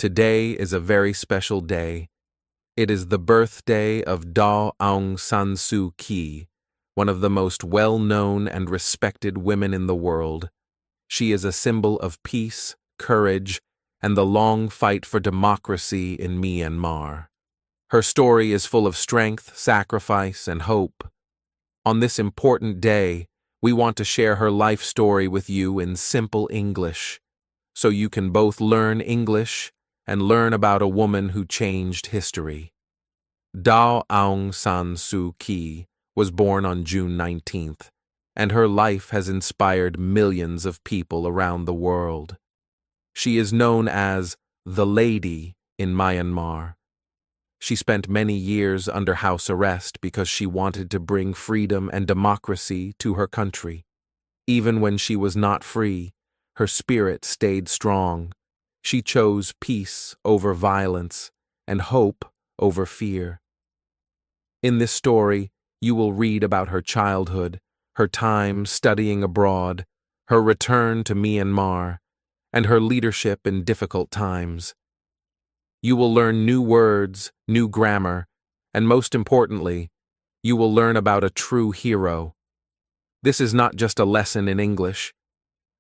Today is a very special day. It is the birthday of Aung San Suu Kyi, one of the most well-known and respected women in the world. She is a symbol of peace, courage, and the long fight for democracy in Myanmar. Her story is full of strength, sacrifice, and hope. On this important day, we want to share her life story with you in simple English, so you can both learn English and learn about a woman who changed history. Aung San Suu Kyi was born on June 19th, and her life has inspired millions of people around the world. She is known as the Lady in Myanmar. She spent many years under house arrest because she wanted to bring freedom and democracy to her country. Even when she was not free, her spirit stayed strong. She chose peace over violence and hope over fear. In this story, you will read about her childhood, her time studying abroad, her return to Myanmar, and her leadership in difficult times. You will learn new words, new grammar, and most importantly, you will learn about a true hero. This is not just a lesson in English.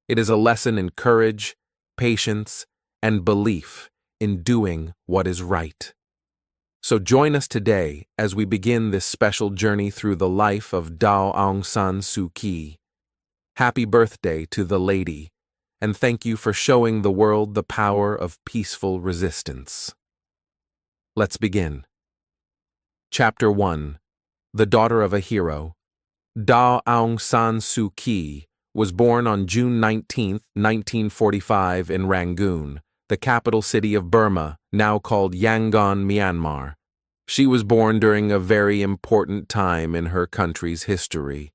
It is a lesson in courage, patience, and belief in doing what is right. So join us today as we begin this special journey through the life of Aung San Suu Kyi. Happy birthday to the lady, and thank you for showing the world the power of peaceful resistance. Let's begin. Chapter 1. The Daughter of a Hero. Aung San Suu Kyi was born on June 19, 1945 in Rangoon, the capital city of Burma, now called Yangon, Myanmar. She was born during a very important time in her country's history.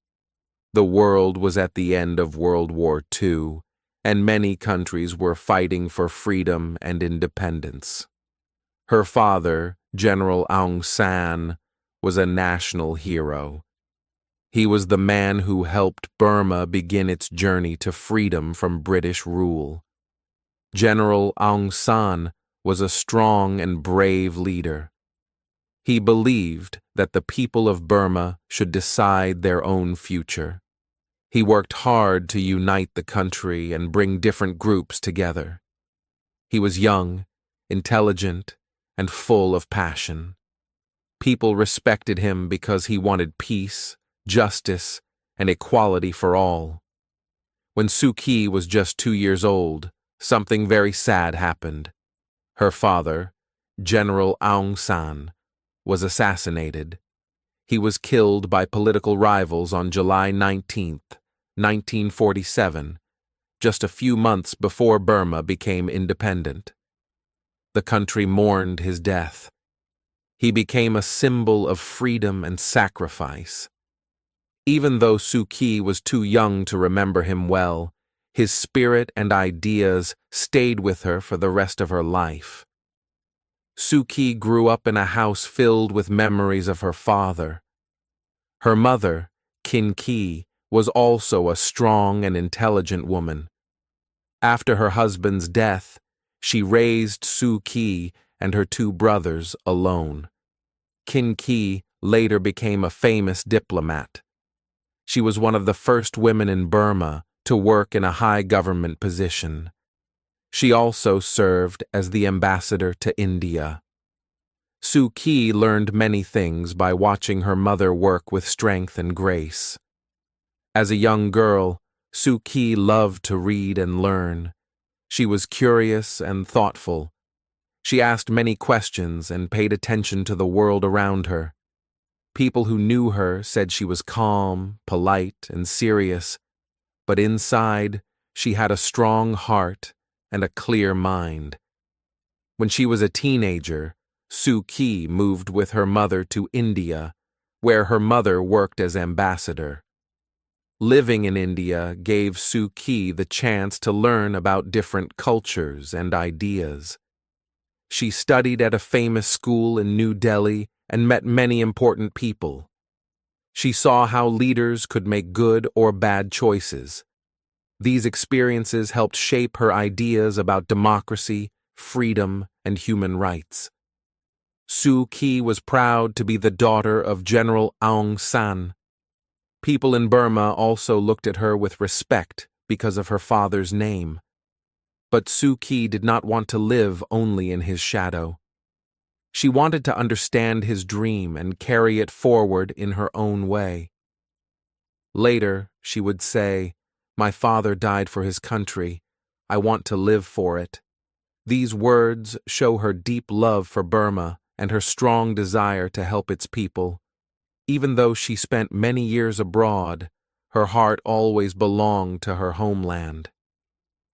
The world was at the end of World War II, and many countries were fighting for freedom and independence. Her father, General Aung San, was a national hero. He was the man who helped Burma begin its journey to freedom from British rule. General Aung San was a strong and brave leader. He believed that the people of Burma should decide their own future. He worked hard to unite the country and bring different groups together. He was young, intelligent, and full of passion. People respected him because he wanted peace, justice, and equality for all. When Suu Kyi was just 2 years old, something very sad happened. Her father, General Aung San, was assassinated. He was killed by political rivals on July 19, 1947, just a few months before Burma became independent. The country mourned his death. He became a symbol of freedom and sacrifice. Even though Suu Kyi was too young to remember him well, his spirit and ideas stayed with her for the rest of her life. Suu Kyi grew up in a house filled with memories of her father. Her mother, Kin Kyi, was also a strong and intelligent woman. After her husband's death, she raised Suu Kyi and her 2 brothers alone. Kin Kyi later became a famous diplomat. She was one of the first women in Burma to work in a high government position. She also served as the ambassador to India. Suu Kyi learned many things by watching her mother work with strength and grace. As a young girl, Suu Kyi loved to read and learn. She was curious and thoughtful. She asked many questions and paid attention to the world around her. People who knew her said she was calm, polite, and serious, but inside, she had a strong heart and a clear mind. When she was a teenager, Suu Kyi moved with her mother to India, where her mother worked as ambassador. Living in India gave Suu Kyi the chance to learn about different cultures and ideas. She studied at a famous school in New Delhi and met many important people. She saw how leaders could make good or bad choices. These experiences helped shape her ideas about democracy, freedom, and human rights. Suu Kyi was proud to be the daughter of General Aung San. People in Burma also looked at her with respect because of her father's name. But Suu Kyi did not want to live only in his shadow. She wanted to understand his dream and carry it forward in her own way. Later, she would say, "My father died for his country. I want to live for it." These words show her deep love for Burma and her strong desire to help its people. Even though she spent many years abroad, her heart always belonged to her homeland.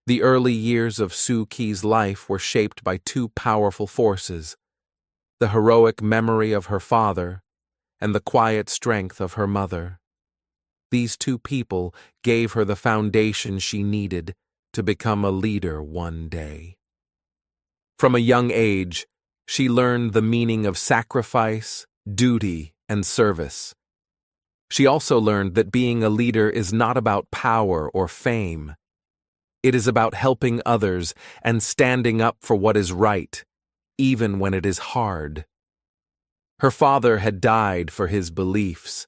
The early years of Suu Kyi's life were shaped by two powerful forces: the heroic memory of her father and the quiet strength of her mother. These two people gave her the foundation she needed to become a leader one day. From a young age, she learned the meaning of sacrifice, duty, and service. She also learned that being a leader is not about power or fame. It is about helping others and standing up for what is right, even when it is hard. Her father had died for his beliefs.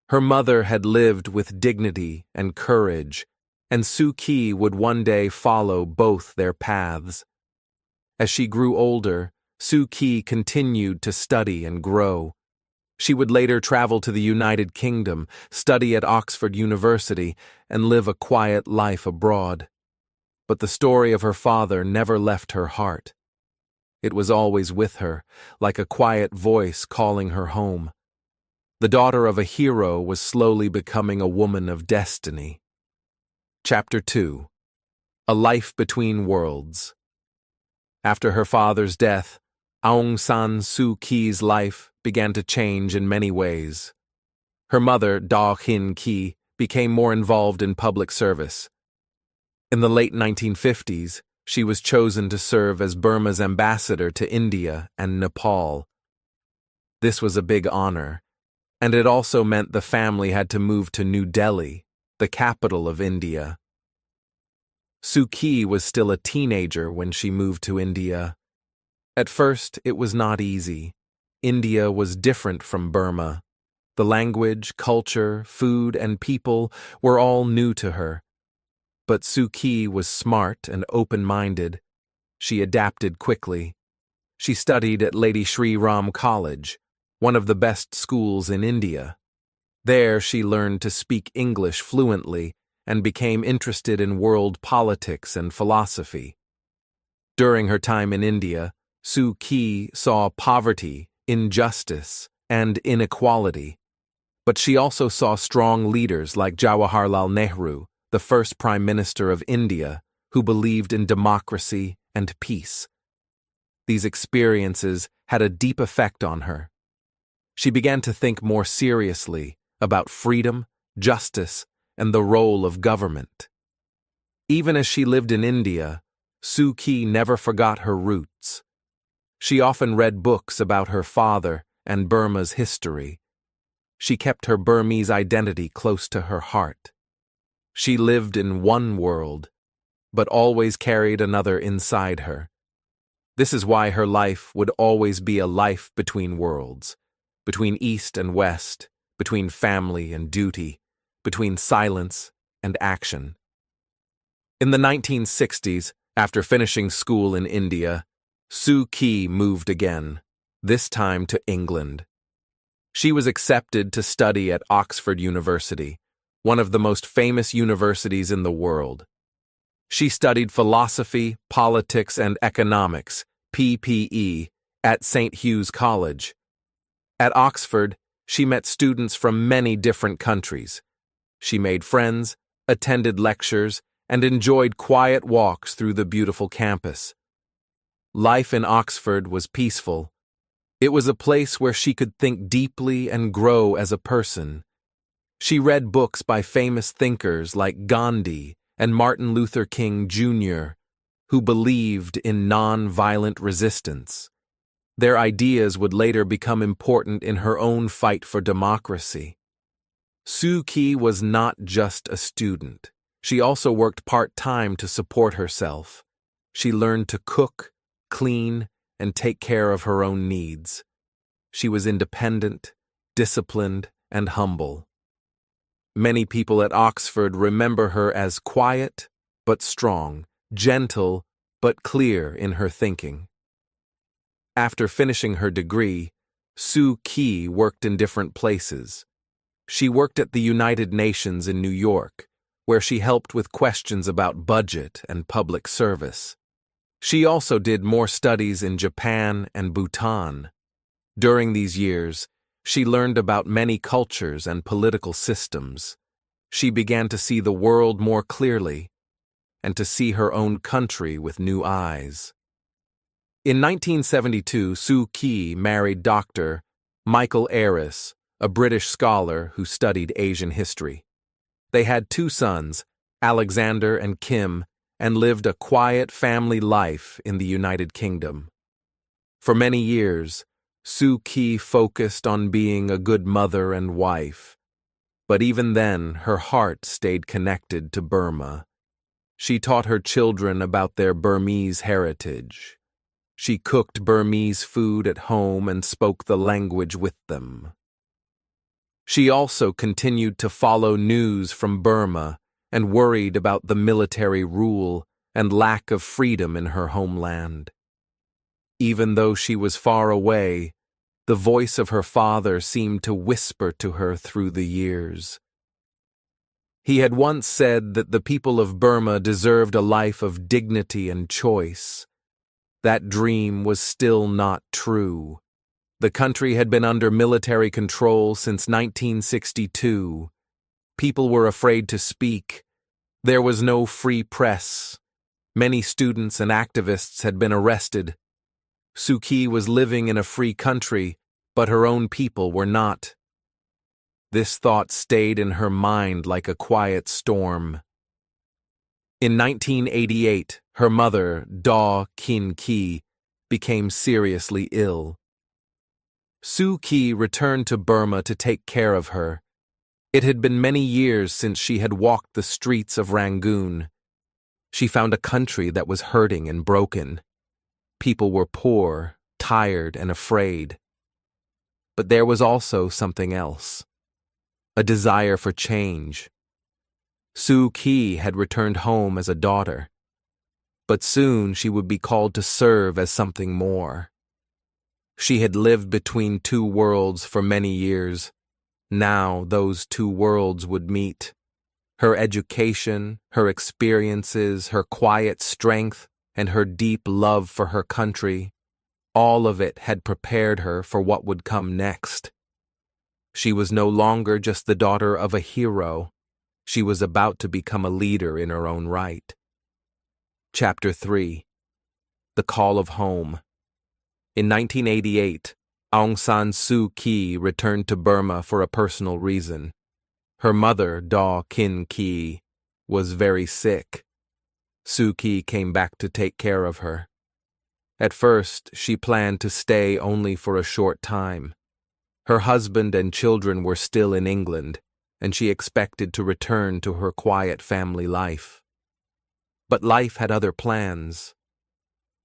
Her mother had lived with dignity and courage, and Suu Kyi would one day follow both their paths. As she grew older, Suu Kyi continued to study and grow. She would later travel to the United Kingdom, study at Oxford University, and live a quiet life abroad. But the story of her father never left her heart. It was always with her, like a quiet voice calling her home. The daughter of a hero was slowly becoming a woman of destiny. Chapter 2. A Life Between Worlds. After her father's death, Aung San Suu Kyi's life began to change in many ways. Her mother, Daw Hin Kyi, became more involved in public service. In the late 1950s, she was chosen to serve as Burma's ambassador to India and Nepal. This was a big honor, and it also meant the family had to move to New Delhi, the capital of India. Suu Kyi was still a teenager when she moved to India. At first, it was not easy. India was different from Burma. The language, culture, food, and people were all new to her. But Suu Kyi was smart and open-minded. She adapted quickly. She studied at Lady Shri Ram College, one of the best schools in India. There she learned to speak English fluently and became interested in world politics and philosophy. During her time in India, Suu Kyi saw poverty, injustice, and inequality. But she also saw strong leaders like Jawaharlal Nehru, the first Prime Minister of India, who believed in democracy and peace. These experiences had a deep effect on her. She began to think more seriously about freedom, justice, and the role of government. Even as she lived in India, Suu Kyi never forgot her roots. She often read books about her father and Burma's history. She kept her Burmese identity close to her heart. She lived in one world, but always carried another inside her. This is why her life would always be a life between worlds, between East and West, between family and duty, between silence and action. In the 1960s, after finishing school in India, Suu Kyi moved again, this time to England. She was accepted to study at Oxford University, one of the most famous universities in the world. She studied philosophy, politics, and economics, PPE, at St. Hugh's College. At Oxford, she met students from many different countries. She made friends, attended lectures, and enjoyed quiet walks through the beautiful campus. Life in Oxford was peaceful. It was a place where she could think deeply and grow as a person. She read books by famous thinkers like Gandhi and Martin Luther King Jr., who believed in non-violent resistance. Their ideas would later become important in her own fight for democracy. Suu Kyi was not just a student. She also worked part-time to support herself. She learned to cook, clean, and take care of her own needs. She was independent, disciplined, and humble. Many people at Oxford remember her as quiet but strong, gentle but clear in her thinking. After finishing her degree, Suu Kyi worked in different places. She worked at the United Nations in New York, where she helped with questions about budget and public service. She also did more studies in Japan and Bhutan. During these years, she learned about many cultures and political systems. She began to see the world more clearly and to see her own country with new eyes. In 1972, Suu Kyi married Dr. Michael Ayres, a British scholar who studied Asian history. They had 2 sons, Alexander and Kim, and lived a quiet family life in the United Kingdom. For many years, Suu Kyi focused on being a good mother and wife, but even then her heart stayed connected to Burma. She taught her children about their Burmese heritage. She cooked Burmese food at home and spoke the language with them. She also continued to follow news from Burma and worried about the military rule and lack of freedom in her homeland. Even though she was far away, the voice of her father seemed to whisper to her through the years. He had once said that the people of Burma deserved a life of dignity and choice. That dream was still not true. The country had been under military control since 1962. People were afraid to speak. There was no free press. Many students and activists had been arrested. Suu Kyi was living in a free country, but her own people were not. This thought stayed in her mind like a quiet storm. In 1988, her mother, Daw Khin Kyi, became seriously ill. Suu Kyi returned to Burma to take care of her. It had been many years since she had walked the streets of Rangoon. She found a country that was hurting and broken. People were poor, tired, and afraid. But there was also something else. A desire for change. Suu Kyi had returned home as a daughter, but soon she would be called to serve as something more. She had lived between 2 worlds for many years. Now those 2 worlds would meet. Her education, her experiences, her quiet strength, and her deep love for her country, all of it had prepared her for what would come next. She was no longer just the daughter of a hero. She was about to become a leader in her own right. Chapter 3. The Call of Home. In 1988, Aung San Suu Kyi returned to Burma for a personal reason. Her mother, Daw Khin Kyi, was very sick. Suu Kyi came back to take care of her. At first, she planned to stay only for a short time. Her husband and children were still in England, and she expected to return to her quiet family life. But life had other plans.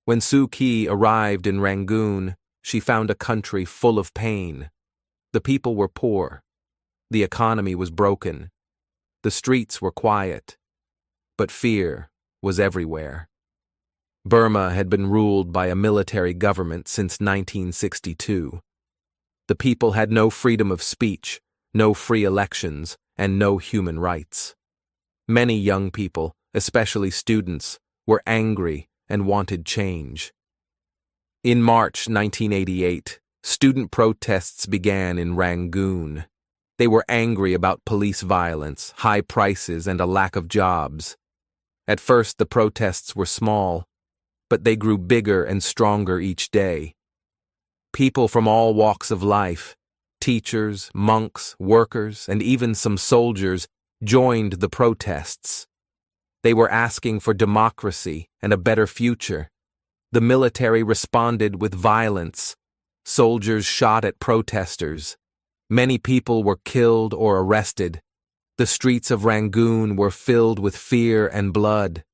When Suu Kyi arrived in Rangoon, she found a country full of pain. The people were poor. The economy was broken. The streets were quiet. But fear was everywhere. Burma had been ruled by a military government since 1962. The people had no freedom of speech, no free elections, and no human rights. Many young people, especially students, were angry and wanted change. In March 1988, student protests began in Rangoon. They were angry about police violence, high prices, and a lack of jobs. At first, the protests were small, but they grew bigger and stronger each day. People from all walks of life, teachers, monks, workers, and even some soldiers, joined the protests. They were asking for democracy and a better future. The military responded with violence. Soldiers shot at protesters. Many people were killed or arrested. The streets of Rangoon were filled with fear and blood.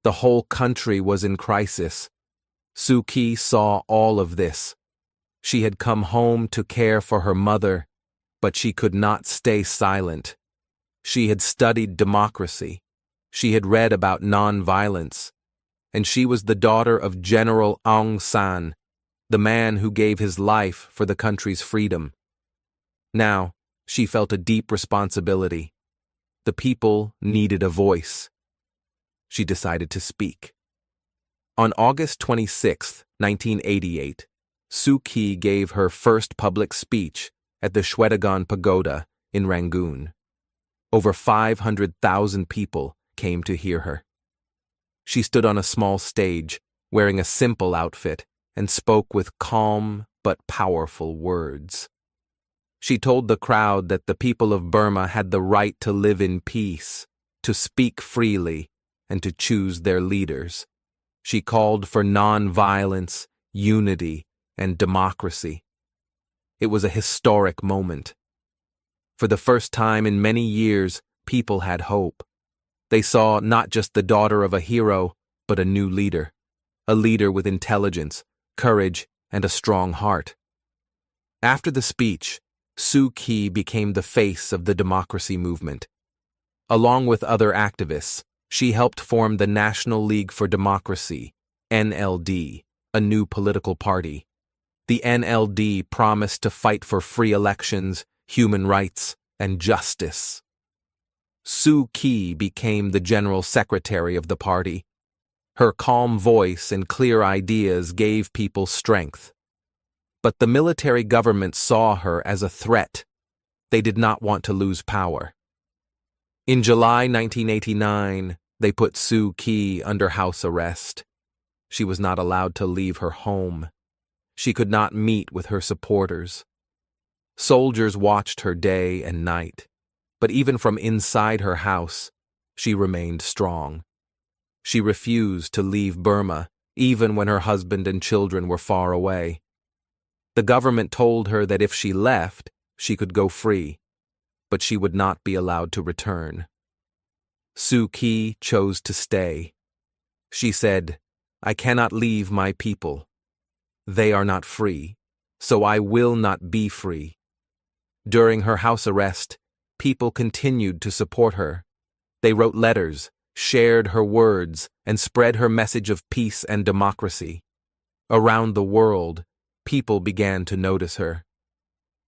The whole country was in crisis. Suu Kyi saw all of this. She had come home to care for her mother, but she could not stay silent. She had studied democracy. She had read about non-violence. And she was the daughter of General Aung San, the man who gave his life for the country's freedom. Now, she felt a deep responsibility. The people needed a voice. She decided to speak. On August 26, 1988, Suu Kyi gave her first public speech at the Shwedagon Pagoda in Rangoon. Over 500,000 people came to hear her. She stood on a small stage, wearing a simple outfit, and spoke with calm but powerful words. She told the crowd that the people of Burma had the right to live in peace, to speak freely, and to choose their leaders. She called for non-violence, unity, and democracy. It was a historic moment. For the first time in many years, people had hope. They saw not just the daughter of a hero, but a new leader. A leader with intelligence, courage, and a strong heart. After the speech, Suu Kyi became the face of the democracy movement. Along with other activists, she helped form the National League for Democracy, NLD, a new political party. The NLD promised to fight for free elections, human rights, and justice. Suu Kyi became the general secretary of the party. Her calm voice and clear ideas gave people strength. But the military government saw her as a threat. They did not want to lose power. In July 1989, they put Suu Kyi under house arrest. She was not allowed to leave her home. She could not meet with her supporters. Soldiers watched her day and night, but even from inside her house, she remained strong. She refused to leave Burma, even when her husband and children were far away. The government told her that if she left, she could go free, but she would not be allowed to return. Suu Kyi chose to stay. She said, "I cannot leave my people. They are not free, so I will not be free." During her house arrest, people continued to support her. They wrote letters, shared her words, and spread her message of peace and democracy. Around the world, people began to notice her.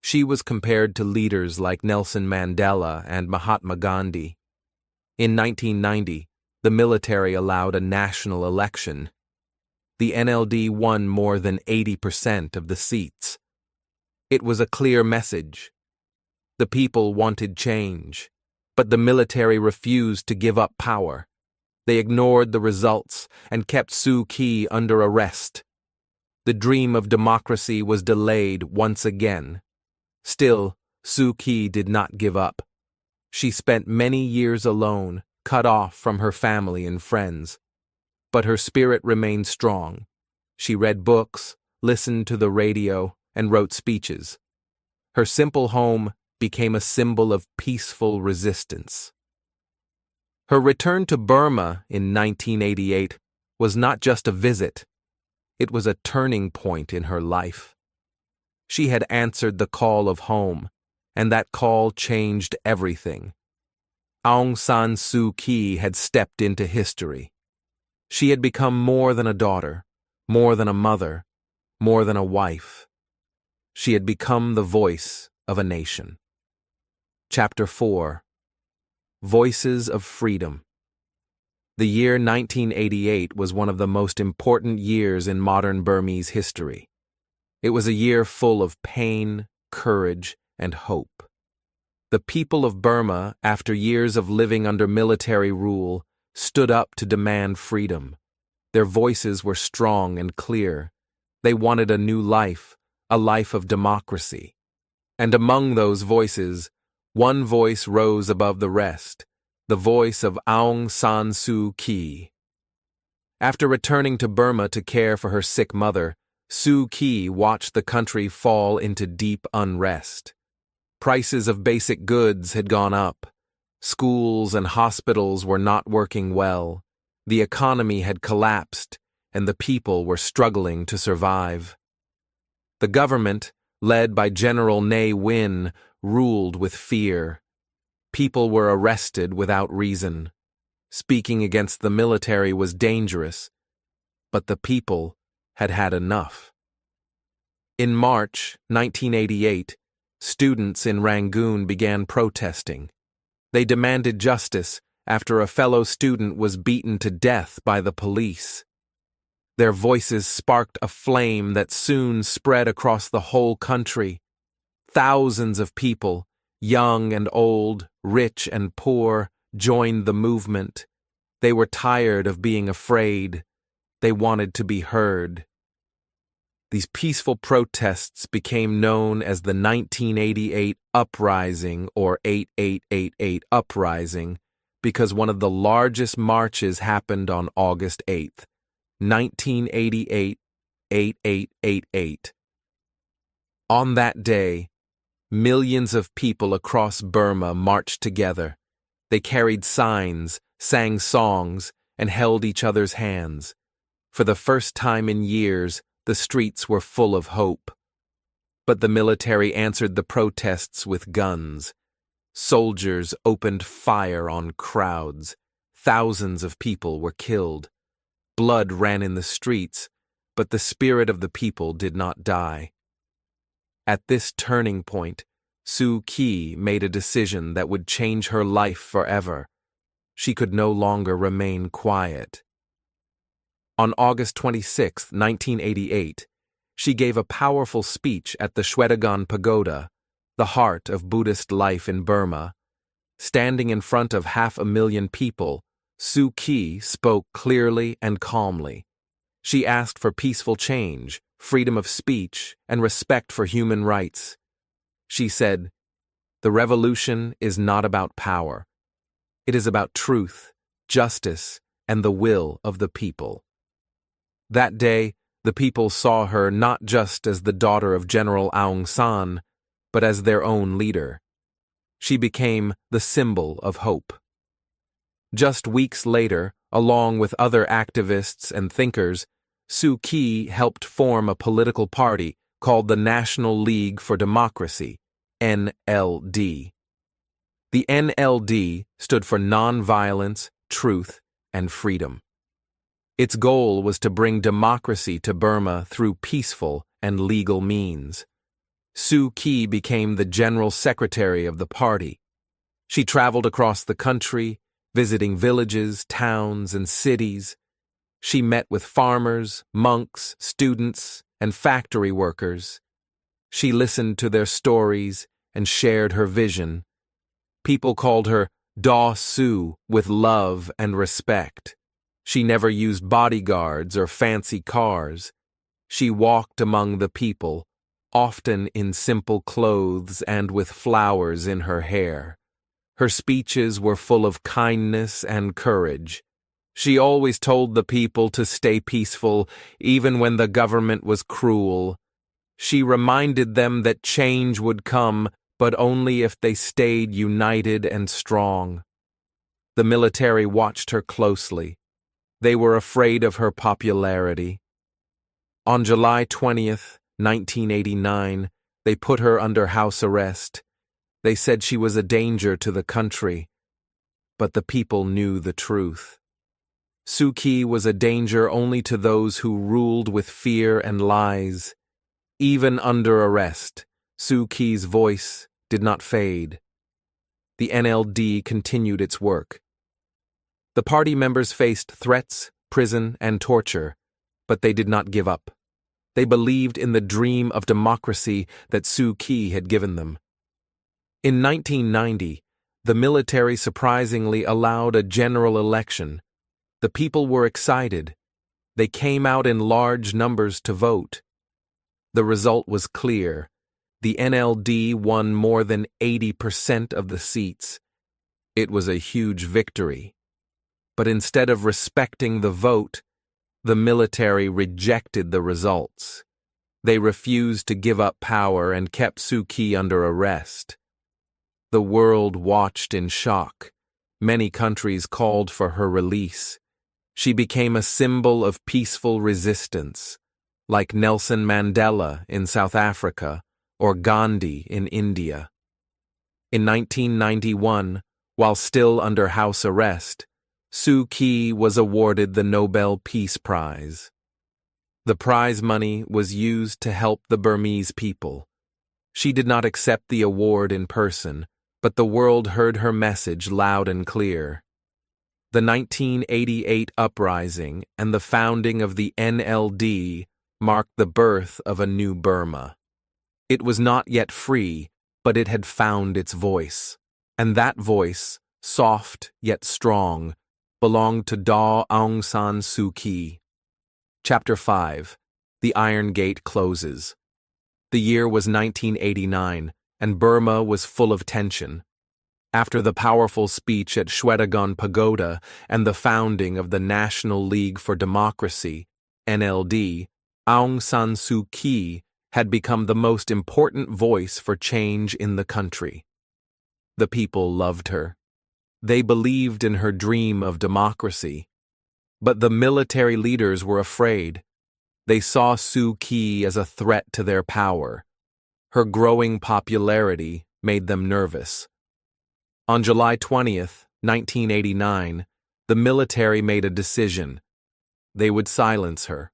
She was compared to leaders like Nelson Mandela and Mahatma Gandhi. In 1990, the military allowed a national election. The NLD won more than 80% of the seats. It was a clear message. The people wanted change, but the military refused to give up power. They ignored the results and kept Suu Kyi under arrest. The dream of democracy was delayed once again. Still, Suu Kyi did not give up. She spent many years alone, cut off from her family and friends. But her spirit remained strong. She read books, listened to the radio, and wrote speeches. Her simple home became a symbol of peaceful resistance. Her return to Burma in 1988 was not just a visit. It was a turning point in her life. She had answered the call of home, and that call changed everything. Aung San Suu Kyi had stepped into history. She had become more than a daughter, more than a mother, more than a wife. She had become the voice of a nation. Chapter 4. Voices of Freedom. The year 1988 was one of the most important years in modern Burmese history. It was a year full of pain, courage, and hope. The people of Burma, after years of living under military rule, stood up to demand freedom. Their voices were strong and clear. They wanted a new life, a life of democracy. And among those voices, one voice rose above the rest, the voice of Aung San Suu Kyi. After returning to Burma to care for her sick mother, Suu Kyi watched the country fall into deep unrest. Prices of basic goods had gone up. Schools and hospitals were not working well. The economy had collapsed, and the people were struggling to survive. The government, led by General Ne Win, ruled with fear. People were arrested without reason. Speaking against the military was dangerous, but the people had had enough. In March 1988, students in Rangoon began protesting. They demanded justice after a fellow student was beaten to death by the police. Their voices sparked a flame that soon spread across the whole country. Thousands of people, young and old, rich and poor, joined the movement. They were tired of being afraid. They wanted to be heard. These peaceful protests became known as the 1988 Uprising or 8888 Uprising because one of the largest marches happened on August 8th, 1988, 8888. On that day, millions of people across Burma marched together. They carried signs, sang songs, and held each other's hands. For the first time in years, the streets were full of hope. But the military answered the protests with guns. Soldiers opened fire on crowds. Thousands of people were killed. Blood ran in the streets, but the spirit of the people did not die. At this turning point, Suu Kyi made a decision that would change her life forever. She could no longer remain quiet. On August 26, 1988, she gave a powerful speech at the Shwedagon Pagoda, the heart of Buddhist life in Burma. Standing in front of 500,000 people, Suu Kyi spoke clearly and calmly. She asked for peaceful change, freedom of speech, and respect for human rights. She said, "The revolution is not about power. It is about truth, justice, and the will of the people." That day, the people saw her not just as the daughter of General Aung San, but as their own leader. She became the symbol of hope. Just weeks later, along with other activists and thinkers, Suu Kyi helped form a political party called the National League for Democracy, NLD. The NLD stood for Nonviolence, Truth, and Freedom. Its goal was to bring democracy to Burma through peaceful and legal means. Suu Kyi became the general secretary of the party. She traveled across the country, visiting villages, towns, and cities. She met with farmers, monks, students, and factory workers. She listened to their stories and shared her vision. People called her Da Su with love and respect. She never used bodyguards or fancy cars. She walked among the people, often in simple clothes and with flowers in her hair. Her speeches were full of kindness and courage. She always told the people to stay peaceful, even when the government was cruel. She reminded them that change would come, but only if they stayed united and strong. The military watched her closely. They were afraid of her popularity. On July 20th, 1989, they put her under house arrest. They said she was a danger to the country. But the people knew the truth. Suu Kyi was a danger only to those who ruled with fear and lies. Even under arrest, Suu Kyi's voice did not fade. The NLD continued its work. The party members faced threats, prison, and torture, but they did not give up. They believed in the dream of democracy that Suu Kyi had given them. In 1990, the military surprisingly allowed a general election. The people were excited. They came out in large numbers to vote. The result was clear. The NLD won more than 80% of the seats. It was a huge victory. But instead of respecting the vote, the military rejected the results. They refused to give up power and kept Suu Kyi under arrest. The world watched in shock. Many countries called for her release. She became a symbol of peaceful resistance, like Nelson Mandela in South Africa or Gandhi in India. In 1991, while still under house arrest, Suu Kyi was awarded the Nobel Peace Prize. The prize money was used to help the Burmese people. She did not accept the award in person, but the world heard her message loud and clear. The 1988 uprising and the founding of the NLD marked the birth of a new Burma. It was not yet free, but it had found its voice. And that voice, soft yet strong, belonged to Daw Aung San Suu Kyi. Chapter 5. The Iron Gate closes. The year was 1989, and Burma was full of tension. After the powerful speech at Shwedagon Pagoda and the founding of the National League for Democracy, NLD, Aung San Suu Kyi had become the most important voice for change in the country. The people loved her. They believed in her dream of democracy. But the military leaders were afraid. They saw Suu Kyi as a threat to their power. Her growing popularity made them nervous. On July 20th, 1989, the military made a decision. They would silence her.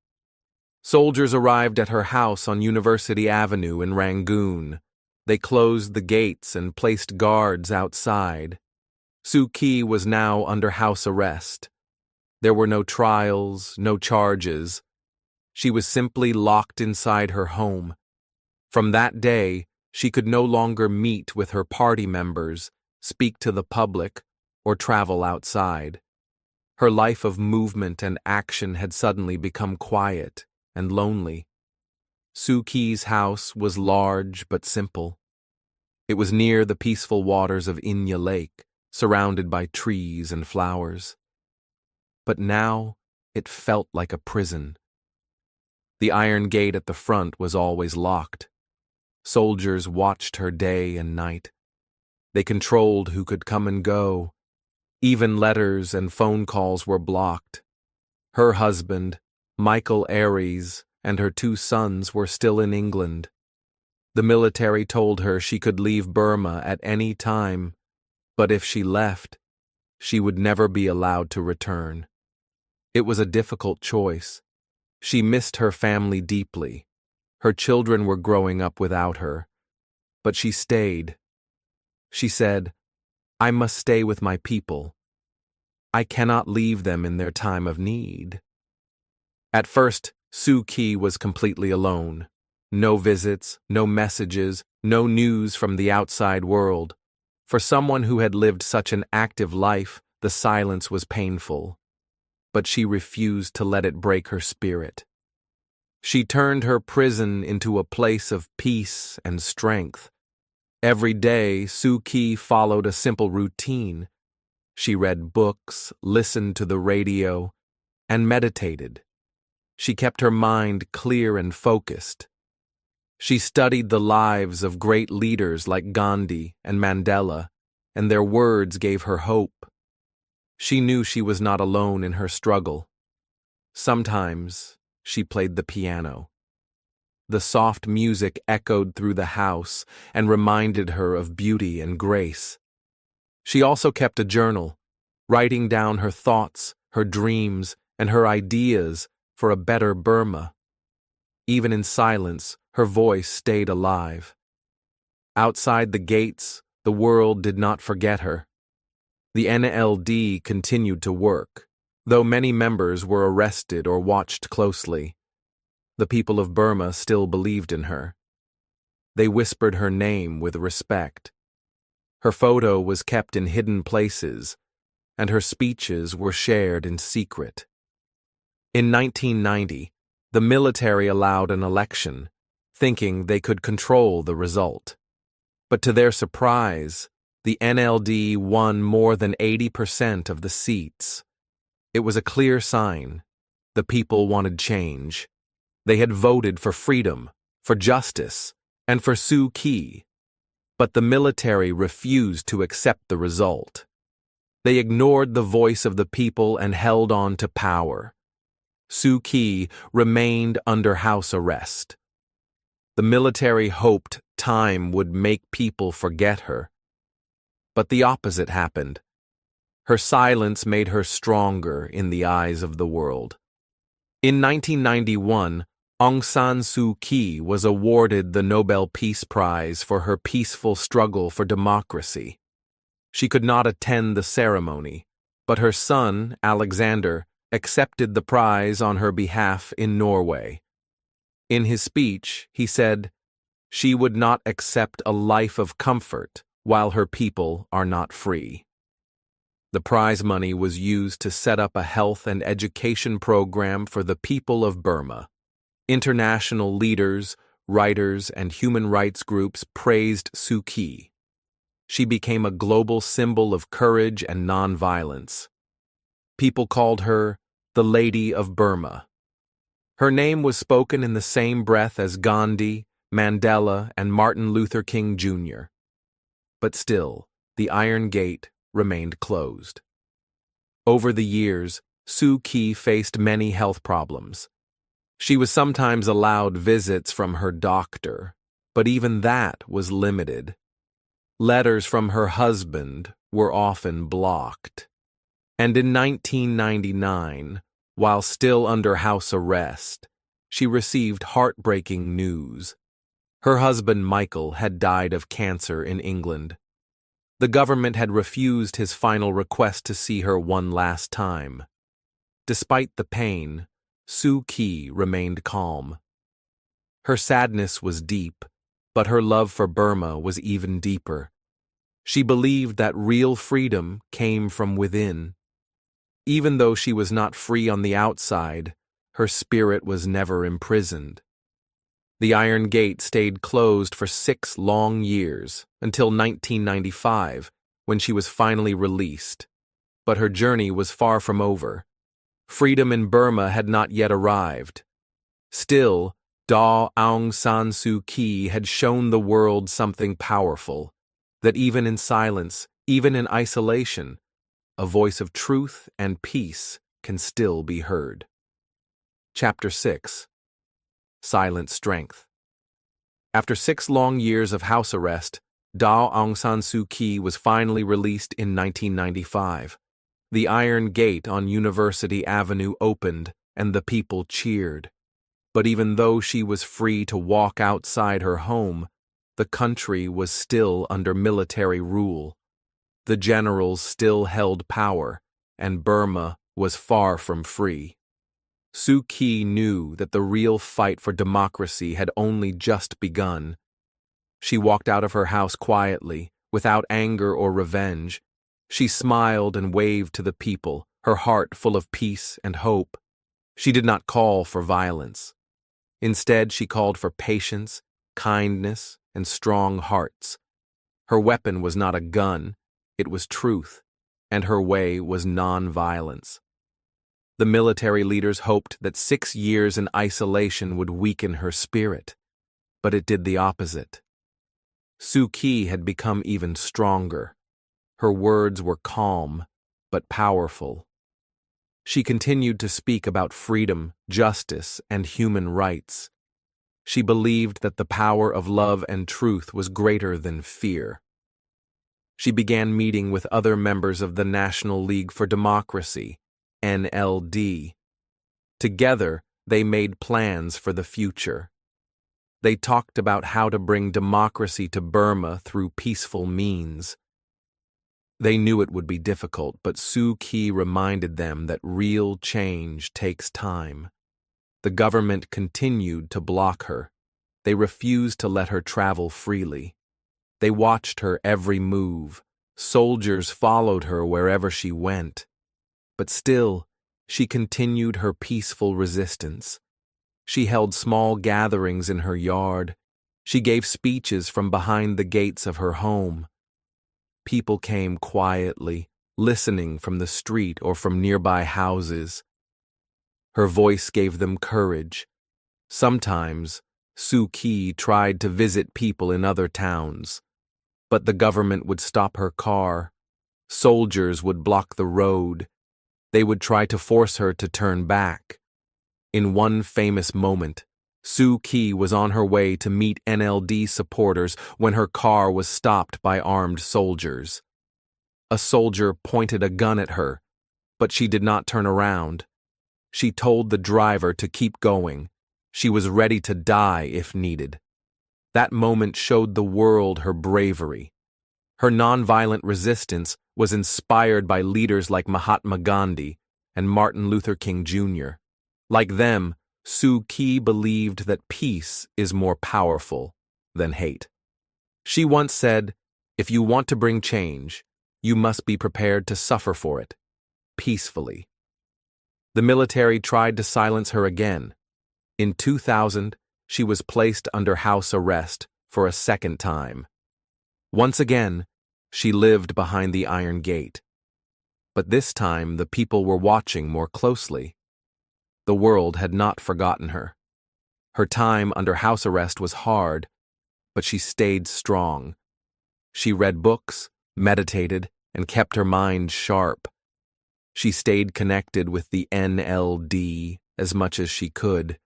Soldiers arrived at her house on University Avenue in Rangoon. They closed the gates and placed guards outside. Suu Kyi was now under house arrest. There were no trials, no charges. She was simply locked inside her home. From that day, she could no longer meet with her party members, speak to the public, or travel outside. Her life of movement and action had suddenly become quiet and lonely. Suu Kyi's house was large but simple. It was near the peaceful waters of Inya Lake, surrounded by trees and flowers. But now it felt like a prison. The iron gate at the front was always locked. Soldiers watched her day and night. They controlled who could come and go. Even letters and phone calls were blocked. Her husband, Michael Aries, and her 2 sons were still in England. The military told her she could leave Burma at any time, but if she left, she would never be allowed to return. It was a difficult choice. She missed her family deeply. Her children were growing up without her. But she stayed. She said, "I must stay with my people. I cannot leave them in their time of need." At first, Suu Kyi was completely alone. No visits, no messages, no news from the outside world. For someone who had lived such an active life, the silence was painful. But she refused to let it break her spirit. She turned her prison into a place of peace and strength. Every day, Suu Kyi followed a simple routine. She read books, listened to the radio, and meditated. She kept her mind clear and focused. She studied the lives of great leaders like Gandhi and Mandela, and their words gave her hope. She knew she was not alone in her struggle. Sometimes she played the piano. The soft music echoed through the house and reminded her of beauty and grace. She also kept a journal, writing down her thoughts, her dreams, and her ideas for a better Burma. Even in silence, her voice stayed alive. Outside the gates, the world did not forget her. The NLD continued to work, though many members were arrested or watched closely. The people of Burma still believed in her. They whispered her name with respect. Her photo was kept in hidden places, and her speeches were shared in secret. In 1990, the military allowed an election, thinking they could control the result. But to their surprise, the NLD won more than 80% of the seats. It was a clear sign. The people wanted change. They had voted for freedom, for justice, and for Suu Kyi. But the military refused to accept the result. They ignored the voice of the people and held on to power. Suu Kyi remained under house arrest. The military hoped time would make people forget her. But the opposite happened. Her silence made her stronger in the eyes of the world. In 1991, Aung San Suu Kyi was awarded the Nobel Peace Prize for her peaceful struggle for democracy. She could not attend the ceremony, but her son, Alexander, accepted the prize on her behalf in Norway. In his speech, he said, "She would not accept a life of comfort while her people are not free." The prize money was used to set up a health and education program for the people of Burma. International leaders, writers, and human rights groups praised Suu Kyi. She became a global symbol of courage and nonviolence. People called her the Lady of Burma. Her name was spoken in the same breath as Gandhi, Mandela, and Martin Luther King Jr. But still, the Iron Gate remained closed. Over the years, Suu Kyi faced many health problems. She was sometimes allowed visits from her doctor, but even that was limited. Letters from her husband were often blocked. And in 1999, while still under house arrest, she received heartbreaking news. Her husband Michael had died of cancer in England. The government had refused his final request to see her one last time. Despite the pain, Suu Kyi remained calm. Her sadness was deep, but her love for Burma was even deeper. She believed that real freedom came from within. Even though she was not free on the outside, her spirit was never imprisoned. The Iron Gate stayed closed for 6 long years, until 1995, when she was finally released. But her journey was far from over. Freedom in Burma had not yet arrived. Still, Aung San Suu Kyi had shown the world something powerful, that even in silence, even in isolation, a voice of truth and peace can still be heard. Chapter 6. Silent Strength. After 6 long years of house arrest, Aung San Suu Kyi was finally released in 1995. The Iron Gate on University Avenue opened, and the people cheered. But even though she was free to walk outside her home, the country was still under military rule. The generals still held power, and Burma was far from free. Suu Kyi knew that the real fight for democracy had only just begun. She walked out of her house quietly, without anger or revenge. She smiled and waved to the people, her heart full of peace and hope. She did not call for violence. Instead, she called for patience, kindness, and strong hearts. Her weapon was not a gun, it was truth, and her way was non-violence. The military leaders hoped that 6 years in isolation would weaken her spirit, but it did the opposite. Suu Kyi had become even stronger. Her words were calm, but powerful. She continued to speak about freedom, justice, and human rights. She believed that the power of love and truth was greater than fear. She began meeting with other members of the National League for Democracy, NLD. Together, they made plans for the future. They talked about how to bring democracy to Burma through peaceful means. They knew it would be difficult, but Suu Kyi reminded them that real change takes time. The government continued to block her. They refused to let her travel freely. They watched her every move. Soldiers followed her wherever she went. But still, she continued her peaceful resistance. She held small gatherings in her yard. She gave speeches from behind the gates of her home. People came quietly, listening from the street or from nearby houses. Her voice gave them courage. Sometimes, Suu Kyi tried to visit people in other towns, but the government would stop her car. Soldiers would block the road. They would try to force her to turn back. In one famous moment, Suu Kyi was on her way to meet NLD supporters when her car was stopped by armed soldiers. A soldier pointed a gun at her, but she did not turn around. She told the driver to keep going. She was ready to die if needed. That moment showed the world her bravery. Her nonviolent resistance was inspired by leaders like Mahatma Gandhi and Martin Luther King Jr. Like them, Suu Kyi believed that peace is more powerful than hate. She once said, "If you want to bring change, you must be prepared to suffer for it, peacefully." The military tried to silence her again. In 2000, she was placed under house arrest for a second time. Once again, she lived behind the iron gate. But this time, the people were watching more closely. The world had not forgotten her. Her time under house arrest was hard, but she stayed strong. She read books, meditated, and kept her mind sharp. She stayed connected with the NLD as much as she could.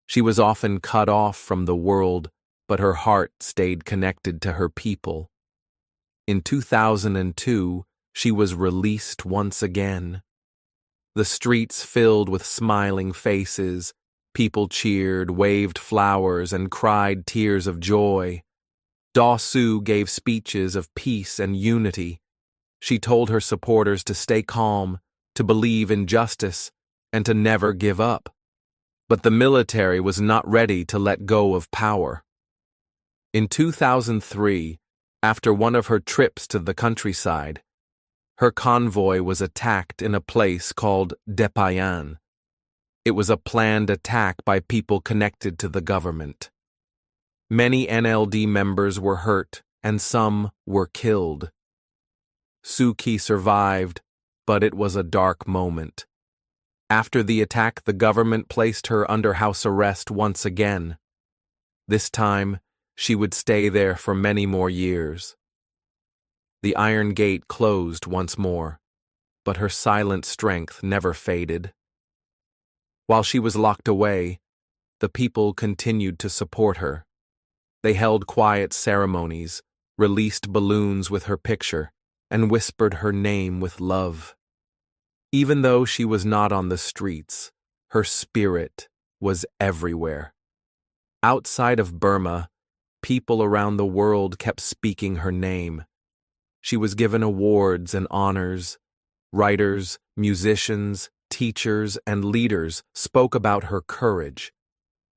She was often cut off from the world, but her heart stayed connected to her people. In 2002, she was released once again. The streets filled with smiling faces. People cheered, waved flowers, and cried tears of joy. Daw Suu gave speeches of peace and unity. She told her supporters to stay calm, to believe in justice, and to never give up. But the military was not ready to let go of power. In 2003, after one of her trips to the countryside, her convoy was attacked in a place called Depayan. It was a planned attack by people connected to the government. Many NLD members were hurt, and some were killed. Suu Kyi survived, but it was a dark moment. After the attack, the government placed her under house arrest once again. This time, she would stay there for many more years. The iron gate closed once more, but her silent strength never faded. While she was locked away, the people continued to support her. They held quiet ceremonies, released balloons with her picture, and whispered her name with love. Even though she was not on the streets, her spirit was everywhere. Outside of Burma, people around the world kept speaking her name. She was given awards and honors. Writers, musicians, teachers, and leaders spoke about her courage.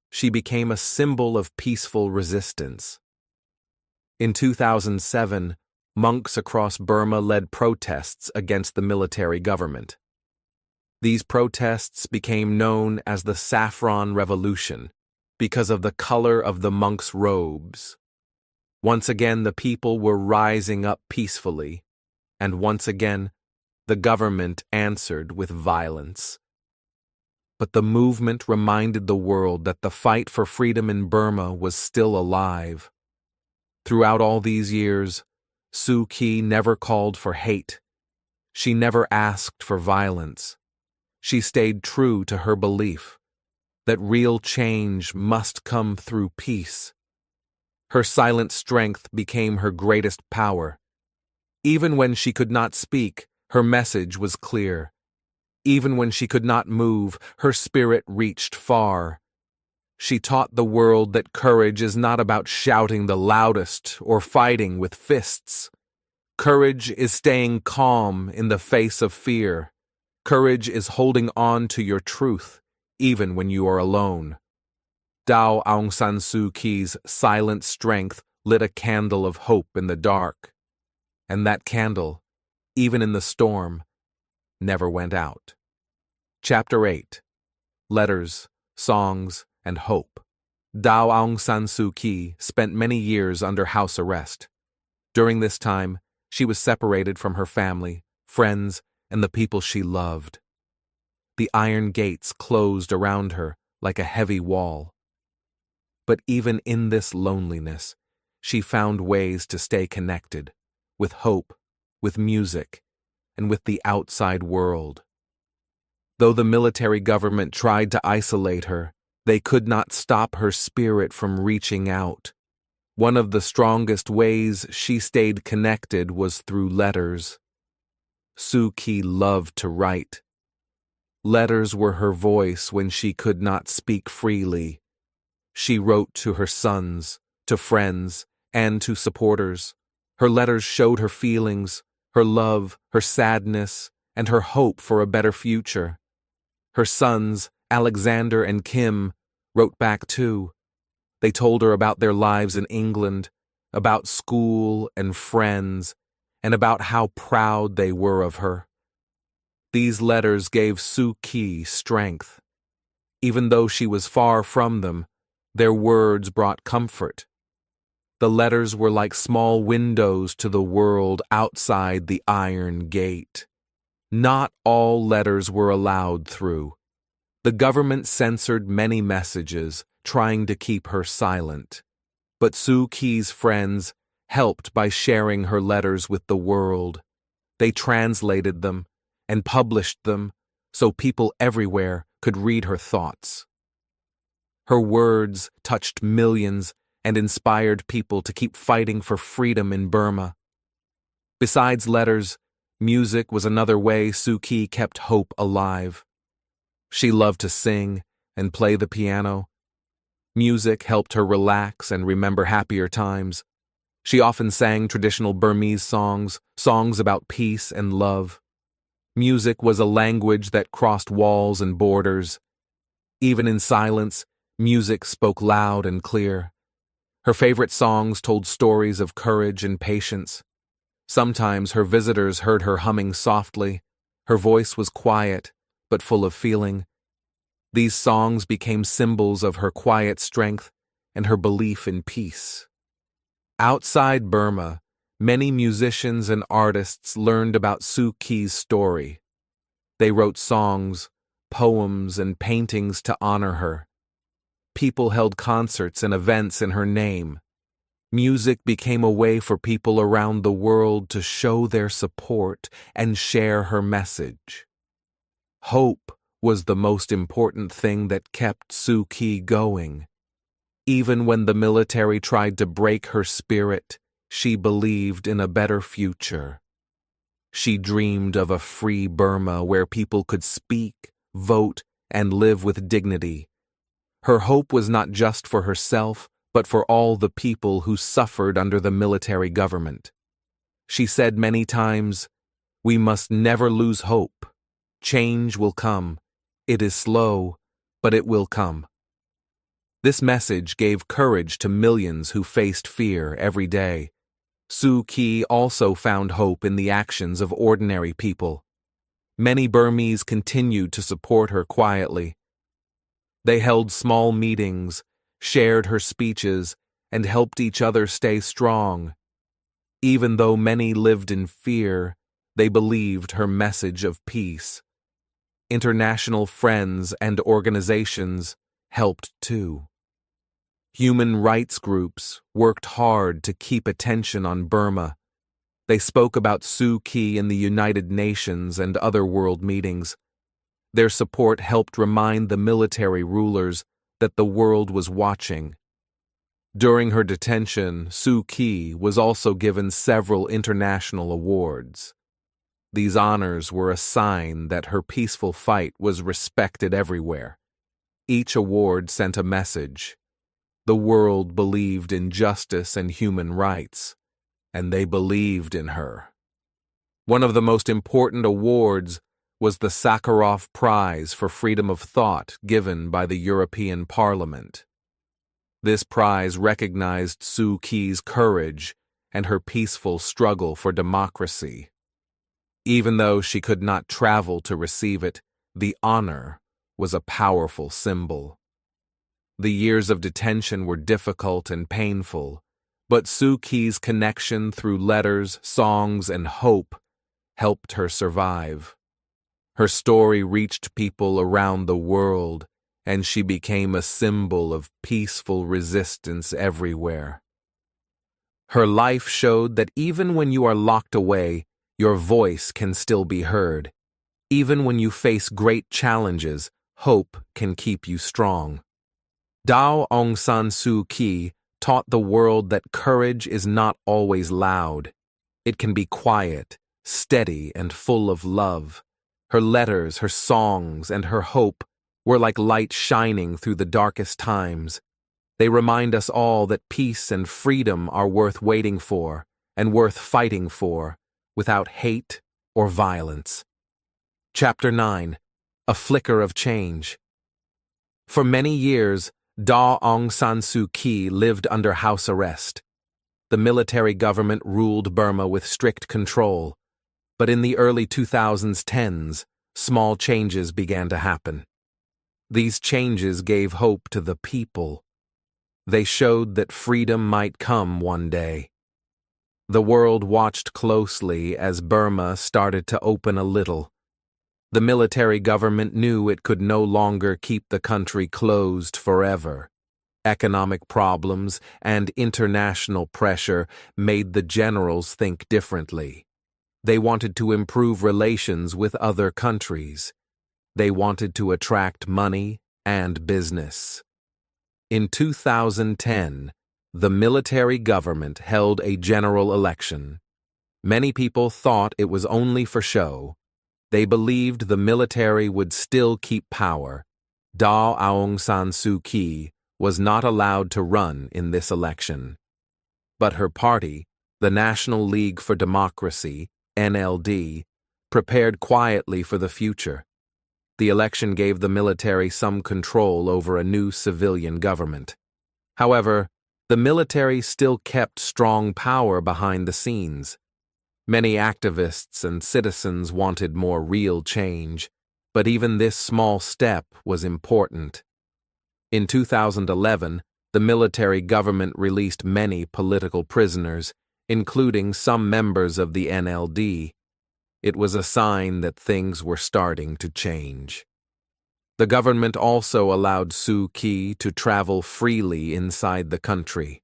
She became a symbol of peaceful resistance. In 2007, monks across Burma led protests against the military government. These protests became known as the Saffron Revolution because of the color of the monks' robes. Once again, the people were rising up peacefully, and once again, the government answered with violence. But the movement reminded the world that the fight for freedom in Burma was still alive. Throughout all these years, Suu Kyi never called for hate. She never asked for violence. She stayed true to her belief that real change must come through peace. Her silent strength became her greatest power. Even when she could not speak, her message was clear. Even when she could not move, her spirit reached far. She taught the world that courage is not about shouting the loudest or fighting with fists. Courage is staying calm in the face of fear. Courage is holding on to your truth, even when you are alone. Aung San Suu Kyi's silent strength lit a candle of hope in the dark. And that candle, even in the storm, never went out. Chapter 8. Letters, Songs, and Hope. Aung San Suu Kyi spent many years under house arrest. During this time, she was separated from her family, friends, and the people she loved. The iron gates closed around her like a heavy wall. But even in this loneliness, she found ways to stay connected, with hope, with music, and with the outside world. Though the military government tried to isolate her, they could not stop her spirit from reaching out. One of the strongest ways she stayed connected was through letters. Suu Kyi loved to write. Letters were her voice when she could not speak freely. She wrote to her sons, to friends, and to supporters. Her letters showed her feelings, her love, her sadness, and her hope for a better future. Her sons, Alexander and Kim, wrote back too. They told her about their lives in England, about school and friends, and about how proud they were of her. These letters gave Suu Kyi strength. Even though she was far from them, their words brought comfort. The letters were like small windows to the world outside the Iron Gate. Not all letters were allowed through. The government censored many messages, trying to keep her silent. But Suu Kyi's friends helped by sharing her letters with the world. They translated them and published them so people everywhere could read her thoughts. Her words touched millions and inspired people to keep fighting for freedom in Burma. Besides letters, music was another way Suu Kyi kept hope alive. She loved to sing and play the piano. Music helped her relax and remember happier times. She often sang traditional Burmese songs, songs about peace and love. Music was a language that crossed walls and borders. Even in silence, music spoke loud and clear. Her favorite songs told stories of courage and patience. Sometimes her visitors heard her humming softly. Her voice was quiet, but full of feeling. These songs became symbols of her quiet strength and her belief in peace. Outside Burma, many musicians and artists learned about Suu Kyi's story. They wrote songs, poems, and paintings to honor her. People held concerts and events in her name. Music became a way for people around the world to show their support and share her message. Hope was the most important thing that kept Suu Kyi going. Even when the military tried to break her spirit, she believed in a better future. She dreamed of a free Burma where people could speak, vote, and live with dignity. Her hope was not just for herself, but for all the people who suffered under the military government. She said many times, "We must never lose hope. Change will come. It is slow, but it will come." This message gave courage to millions who faced fear every day. Suu Kyi also found hope in the actions of ordinary people. Many Burmese continued to support her quietly. They held small meetings, shared her speeches, and helped each other stay strong. Even though many lived in fear, they believed her message of peace. International friends and organizations helped too. Human rights groups worked hard to keep attention on Burma. They spoke about Suu Kyi in the United Nations and other world meetings. Their support helped remind the military rulers that the world was watching. During her detention, Suu Kyi was also given several international awards. These honors were a sign that her peaceful fight was respected everywhere. Each award sent a message. The world believed in justice and human rights, and they believed in her. One of the most important awards was the Sakharov Prize for Freedom of Thought given by the European Parliament. This prize recognized Suu Kyi's courage and her peaceful struggle for democracy. Even though she could not travel to receive it, the honor was a powerful symbol. The years of detention were difficult and painful, but Suu Kyi's connection through letters, songs, and hope helped her survive. Her story reached people around the world, and she became a symbol of peaceful resistance everywhere. Her life showed that even when you are locked away, Your voice can still be heard. Even when you face great challenges, hope can keep you strong. Dao Aung San Suu Kyi taught the world that courage is not always loud. It can be quiet, steady, and full of love. Her letters, her songs, and her hope were like light shining through the darkest times. They remind us all that peace and freedom are worth waiting for and worth fighting for, without hate or violence. Chapter 9. A Flicker of Change. For many years, Daw Aung San Suu Kyi lived under house arrest. The military government ruled Burma with strict control, but in the early 2010s, small changes began to happen. These changes gave hope to the people. They showed that freedom might come one day. The world watched closely as Burma started to open a little. The military government knew it could no longer keep the country closed forever. Economic problems and international pressure made the generals think differently. They wanted to improve relations with other countries. They wanted to attract money and business. In 2010, the military government held a general election. Many people thought it was only for show. They believed the military would still keep power. Daw Aung San Suu Kyi was not allowed to run in this election. But her party, the National League for Democracy, NLD, prepared quietly for the future. The election gave the military some control over a new civilian government. However, the military still kept strong power behind the scenes. Many activists and citizens wanted more real change, but even this small step was important. In 2011, the military government released many political prisoners, including some members of the NLD. It was a sign that things were starting to change. The government also allowed Suu Kyi to travel freely inside the country.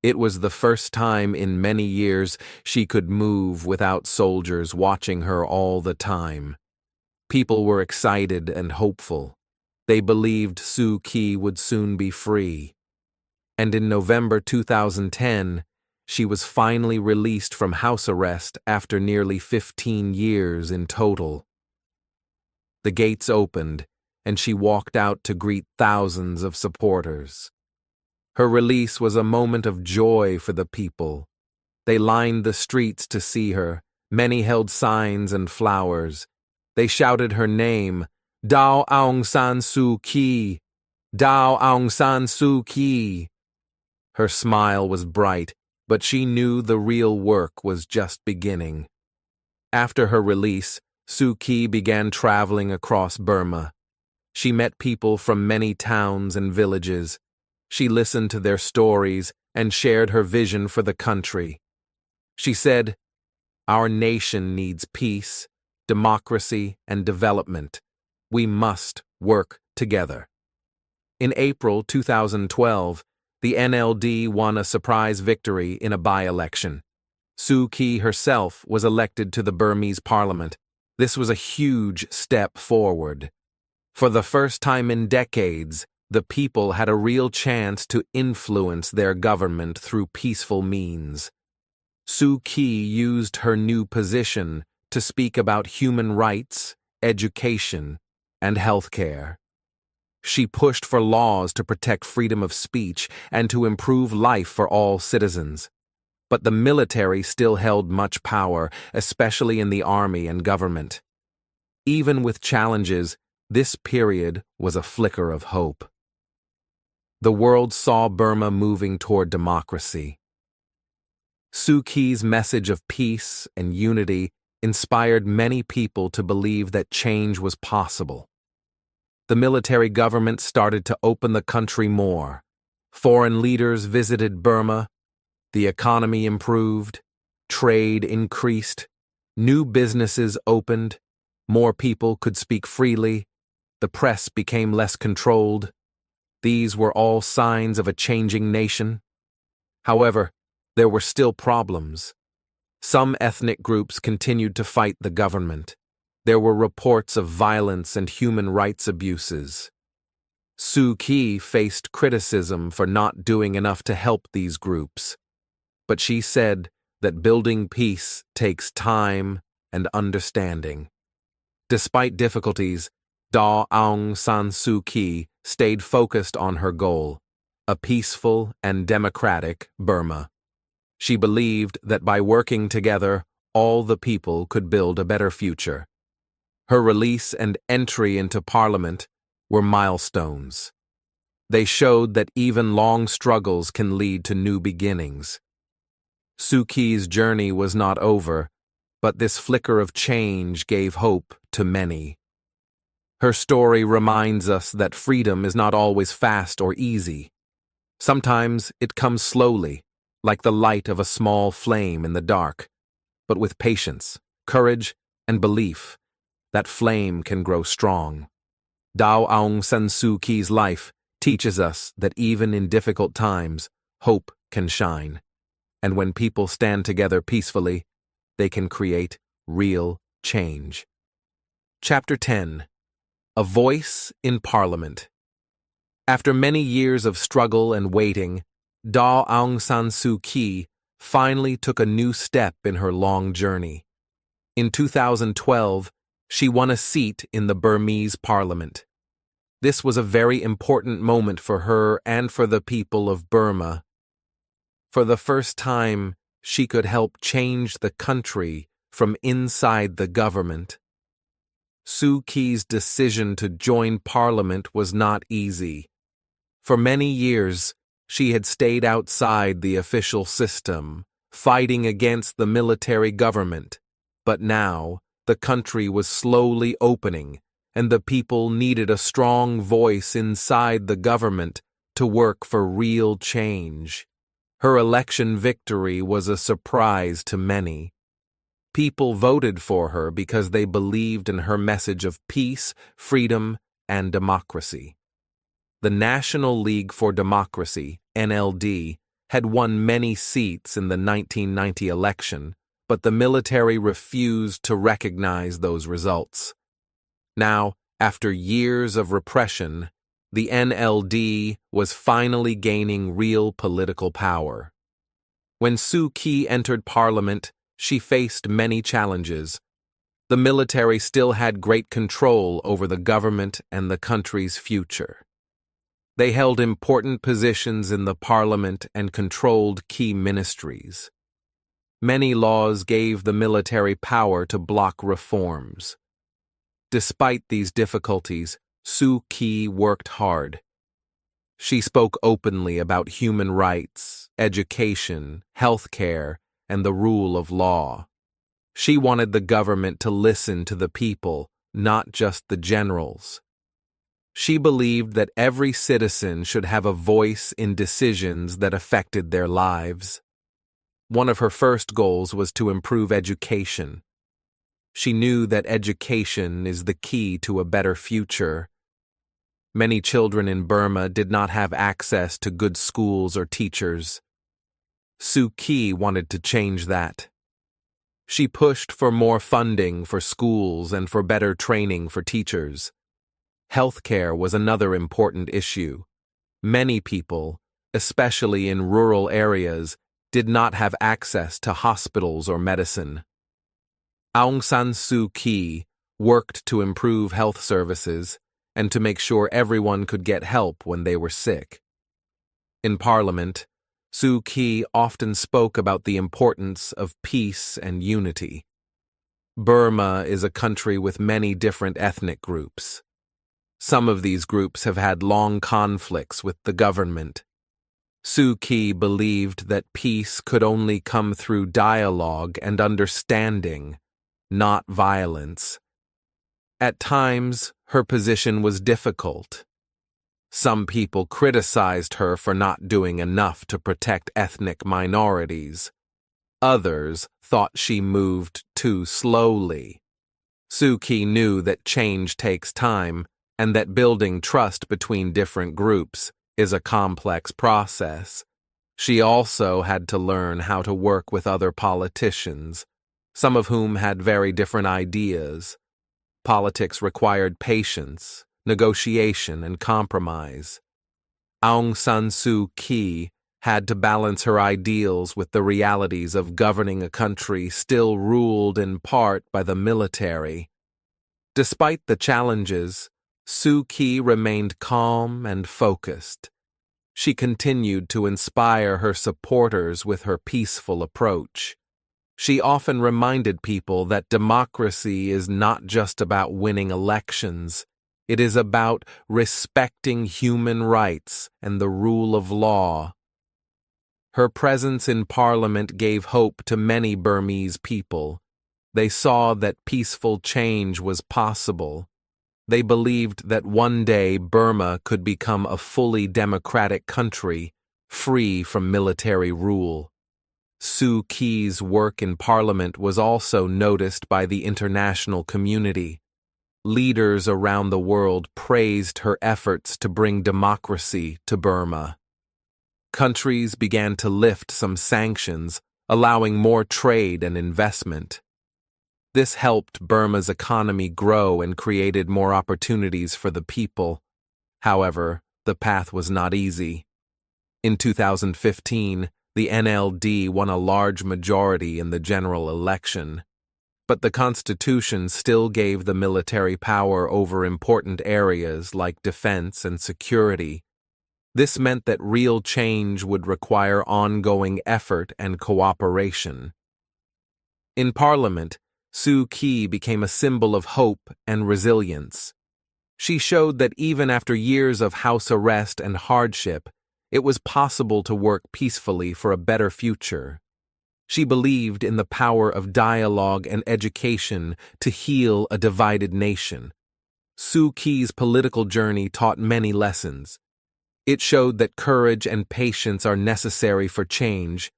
It was the first time in many years she could move without soldiers watching her all the time. People were excited and hopeful. They believed Suu Kyi would soon be free. And in November 2010, she was finally released from house arrest after nearly 15 years in total. The gates opened, and she walked out to greet thousands of supporters. Her release was a moment of joy for the people. They lined the streets to see her. Many held signs and flowers. They shouted her name, Daw Aung San Suu Kyi, Daw Aung San Suu Kyi. Her smile was bright, but she knew the real work was just beginning. After her release, Suu Kyi began traveling across Burma. She met people from many towns and villages. She listened to their stories and shared her vision for the country. She said, "Our nation needs peace, democracy, and development. We must work together." In April 2012, the NLD won a surprise victory in a by-election. Suu Kyi herself was elected to the Burmese parliament. This was a huge step forward. For the first time in decades, the people had a real chance to influence their government through peaceful means. Suu Kyi used her new position to speak about human rights, education, and healthcare. She pushed for laws to protect freedom of speech and to improve life for all citizens. But the military still held much power, especially in the army and government. Even with challenges, this period was a flicker of hope. The world saw Burma moving toward democracy. Suu Kyi's message of peace and unity inspired many people to believe that change was possible. The military government started to open the country more. Foreign leaders visited Burma. The economy improved. Trade increased. New businesses opened. More people could speak freely. The press became less controlled. These were all signs of a changing nation. However, there were still problems. Some ethnic groups continued to fight the government. There were reports of violence and human rights abuses. Suu Kyi faced criticism for not doing enough to help these groups, but she said that building peace takes time and understanding. Despite difficulties, Aung San Suu Kyi stayed focused on her goal, a peaceful and democratic Burma. She believed that by working together, all the people could build a better future. Her release and entry into parliament were milestones. They showed that even long struggles can lead to new beginnings. Suu Kyi's journey was not over, but this flicker of change gave hope to many. Her story reminds us that freedom is not always fast or easy. Sometimes it comes slowly, like the light of a small flame in the dark. But with patience, courage, and belief, that flame can grow strong. Aung San Suu Kyi's life teaches us that even in difficult times, hope can shine. And when people stand together peacefully, they can create real change. Chapter 10. A Voice in Parliament. After many years of struggle and waiting, Aung San Suu Kyi finally took a new step in her long journey. In 2012, she won a seat in the Burmese parliament. This was a very important moment for her and for the people of Burma. For the first time, she could help change the country from inside the government. Suu Kyi's decision to join parliament was not easy. For many years, she had stayed outside the official system, fighting against the military government. But now, the country was slowly opening, and the people needed a strong voice inside the government to work for real change. Her election victory was a surprise to many. People voted for her because they believed in her message of peace, freedom, and democracy. The National League for Democracy, NLD, had won many seats in the 1990 election, but the military refused to recognize those results. Now, after years of repression, the NLD was finally gaining real political power. When Suu Kyi entered parliament, she faced many challenges. The military still had great control over the government and the country's future. They held important positions in the parliament and controlled key ministries. Many laws gave the military power to block reforms. Despite these difficulties, Suu Kyi worked hard. She spoke openly about human rights, education, healthcare, and the rule of law. She wanted the government to listen to the people, not just the generals. She believed that every citizen should have a voice in decisions that affected their lives. One of her first goals was to improve education. She knew that education is the key to a better future. Many children in Burma did not have access to good schools or teachers. Suu Kyi wanted to change that. She pushed for more funding for schools and for better training for teachers. Healthcare was another important issue. Many people, especially in rural areas, did not have access to hospitals or medicine. Aung San Suu Kyi worked to improve health services and to make sure everyone could get help when they were sick. In parliament, Suu Kyi often spoke about the importance of peace and unity. Burma is a country with many different ethnic groups. Some of these groups have had long conflicts with the government. Suu Kyi believed that peace could only come through dialogue and understanding, not violence. At times, her position was difficult. Some people criticized her for not doing enough to protect ethnic minorities. Others thought she moved too slowly. Suu Kyi knew that change takes time and that building trust between different groups is a complex process. She also had to learn how to work with other politicians, some of whom had very different ideas. Politics required patience, negotiation, and compromise. Aung San Suu Kyi had to balance her ideals with the realities of governing a country still ruled in part by the military. Despite the challenges, Suu Kyi remained calm and focused. She continued to inspire her supporters with her peaceful approach. She often reminded people that democracy is not just about winning elections. It is about respecting human rights and the rule of law. Her presence in Parliament gave hope to many Burmese people. They saw that peaceful change was possible. They believed that one day Burma could become a fully democratic country, free from military rule. Suu Kyi's work in Parliament was also noticed by the international community. Leaders around the world praised her efforts to bring democracy to Burma. Countries began to lift some sanctions, allowing more trade and investment. This helped Burma's economy grow and created more opportunities for the people. However, the path was not easy. In 2015, the NLD won a large majority in the general election, but the constitution still gave the military power over important areas like defense and security. This meant that real change would require ongoing effort and cooperation. In Parliament, Suu Kyi became a symbol of hope and resilience. She showed that even after years of house arrest and hardship, it was possible to work peacefully for a better future. She believed in the power of dialogue and education to heal a divided nation. Suu Kyi's political journey taught many lessons. It showed that courage and patience are necessary for change.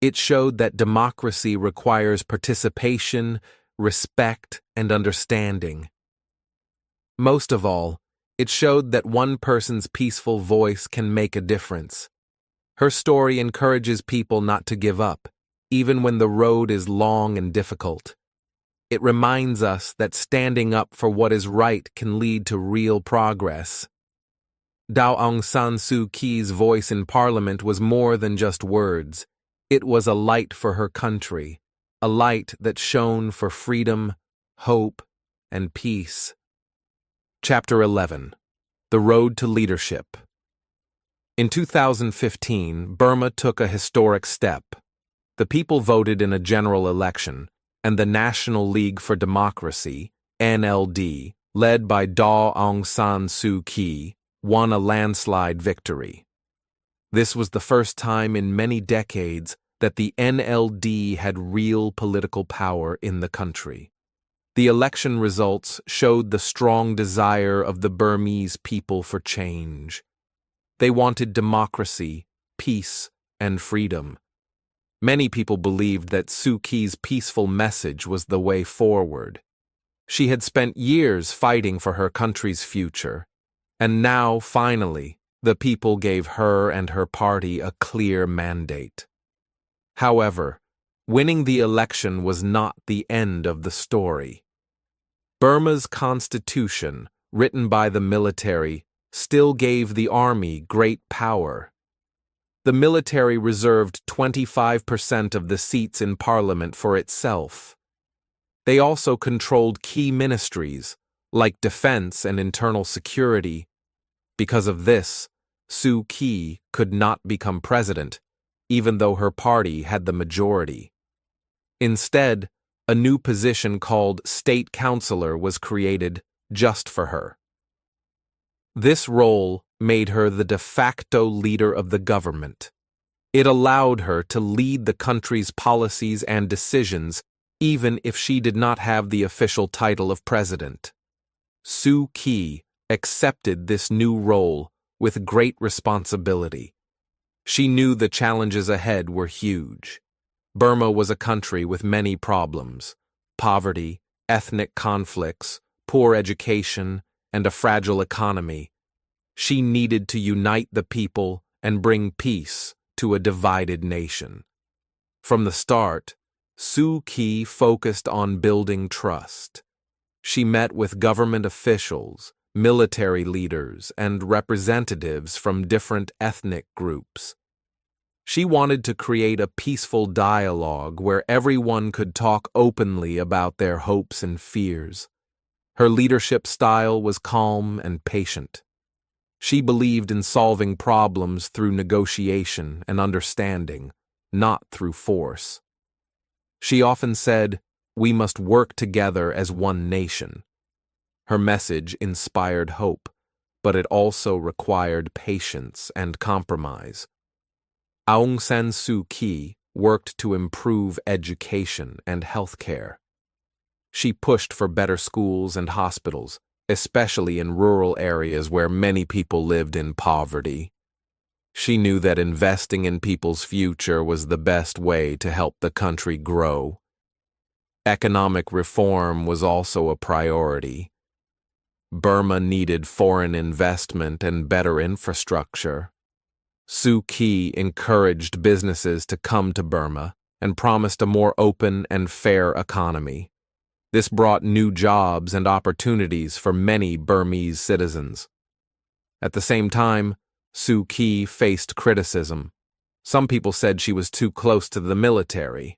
It showed that democracy requires participation, respect, and understanding. Most of all, it showed that one person's peaceful voice can make a difference. Her story encourages people not to give up, even when the road is long and difficult. It reminds us that standing up for what is right can lead to real progress. Aung San Suu Kyi's voice in Parliament was more than just words. It was a light for her country, a light that shone for freedom, hope, and peace. Chapter 11. The Road to Leadership. In 2015, Burma took a historic step. The people voted in a general election, and the National League for Democracy, NLD, led by Aung San Suu Kyi, won a landslide victory. This was the first time in many decades that the NLD had real political power in the country. The election results showed the strong desire of the Burmese people for change. They wanted democracy, peace, and freedom. Many people believed that Suu Kyi's peaceful message was the way forward. She had spent years fighting for her country's future, and now, finally, the people gave her and her party a clear mandate. However, winning the election was not the end of the story. Burma's constitution, written by the military, still gave the army great power. The military reserved 25% of the seats in Parliament for itself. They also controlled key ministries, like defense and internal security. Because of this, Suu Kyi could not become president, even though her party had the majority. Instead, a new position called State Councillor was created just for her. This role made her the de facto leader of the government. It allowed her to lead the country's policies and decisions, even if she did not have the official title of president. Suu Kyi accepted this new role with great responsibility. She knew the challenges ahead were huge. Burma was a country with many problems: poverty, ethnic conflicts, poor education, and a fragile economy. She needed to unite the people and bring peace, to a divided nation. From the start, Suu Kyi focused on building trust. She met with government officials, military leaders, and representatives from different ethnic groups. She wanted to create a peaceful dialogue where everyone could talk openly about their hopes and fears. Her leadership style was calm and patient. She believed in solving problems through negotiation and understanding, not through force. She often said, "We must work together as one nation." Her message inspired hope, but it also required patience and compromise. Aung San Suu Kyi worked to improve education and healthcare. She pushed for better schools and hospitals, especially in rural areas where many people lived in poverty. She knew that investing in people's future was the best way to help the country grow. Economic reform was also a priority. Burma needed foreign investment and better infrastructure. Suu Kyi encouraged businesses to come to Burma and promised a more open and fair economy. This brought new jobs and opportunities for many Burmese citizens. At the same time, Suu Kyi faced criticism. Some people said she was too close to the military.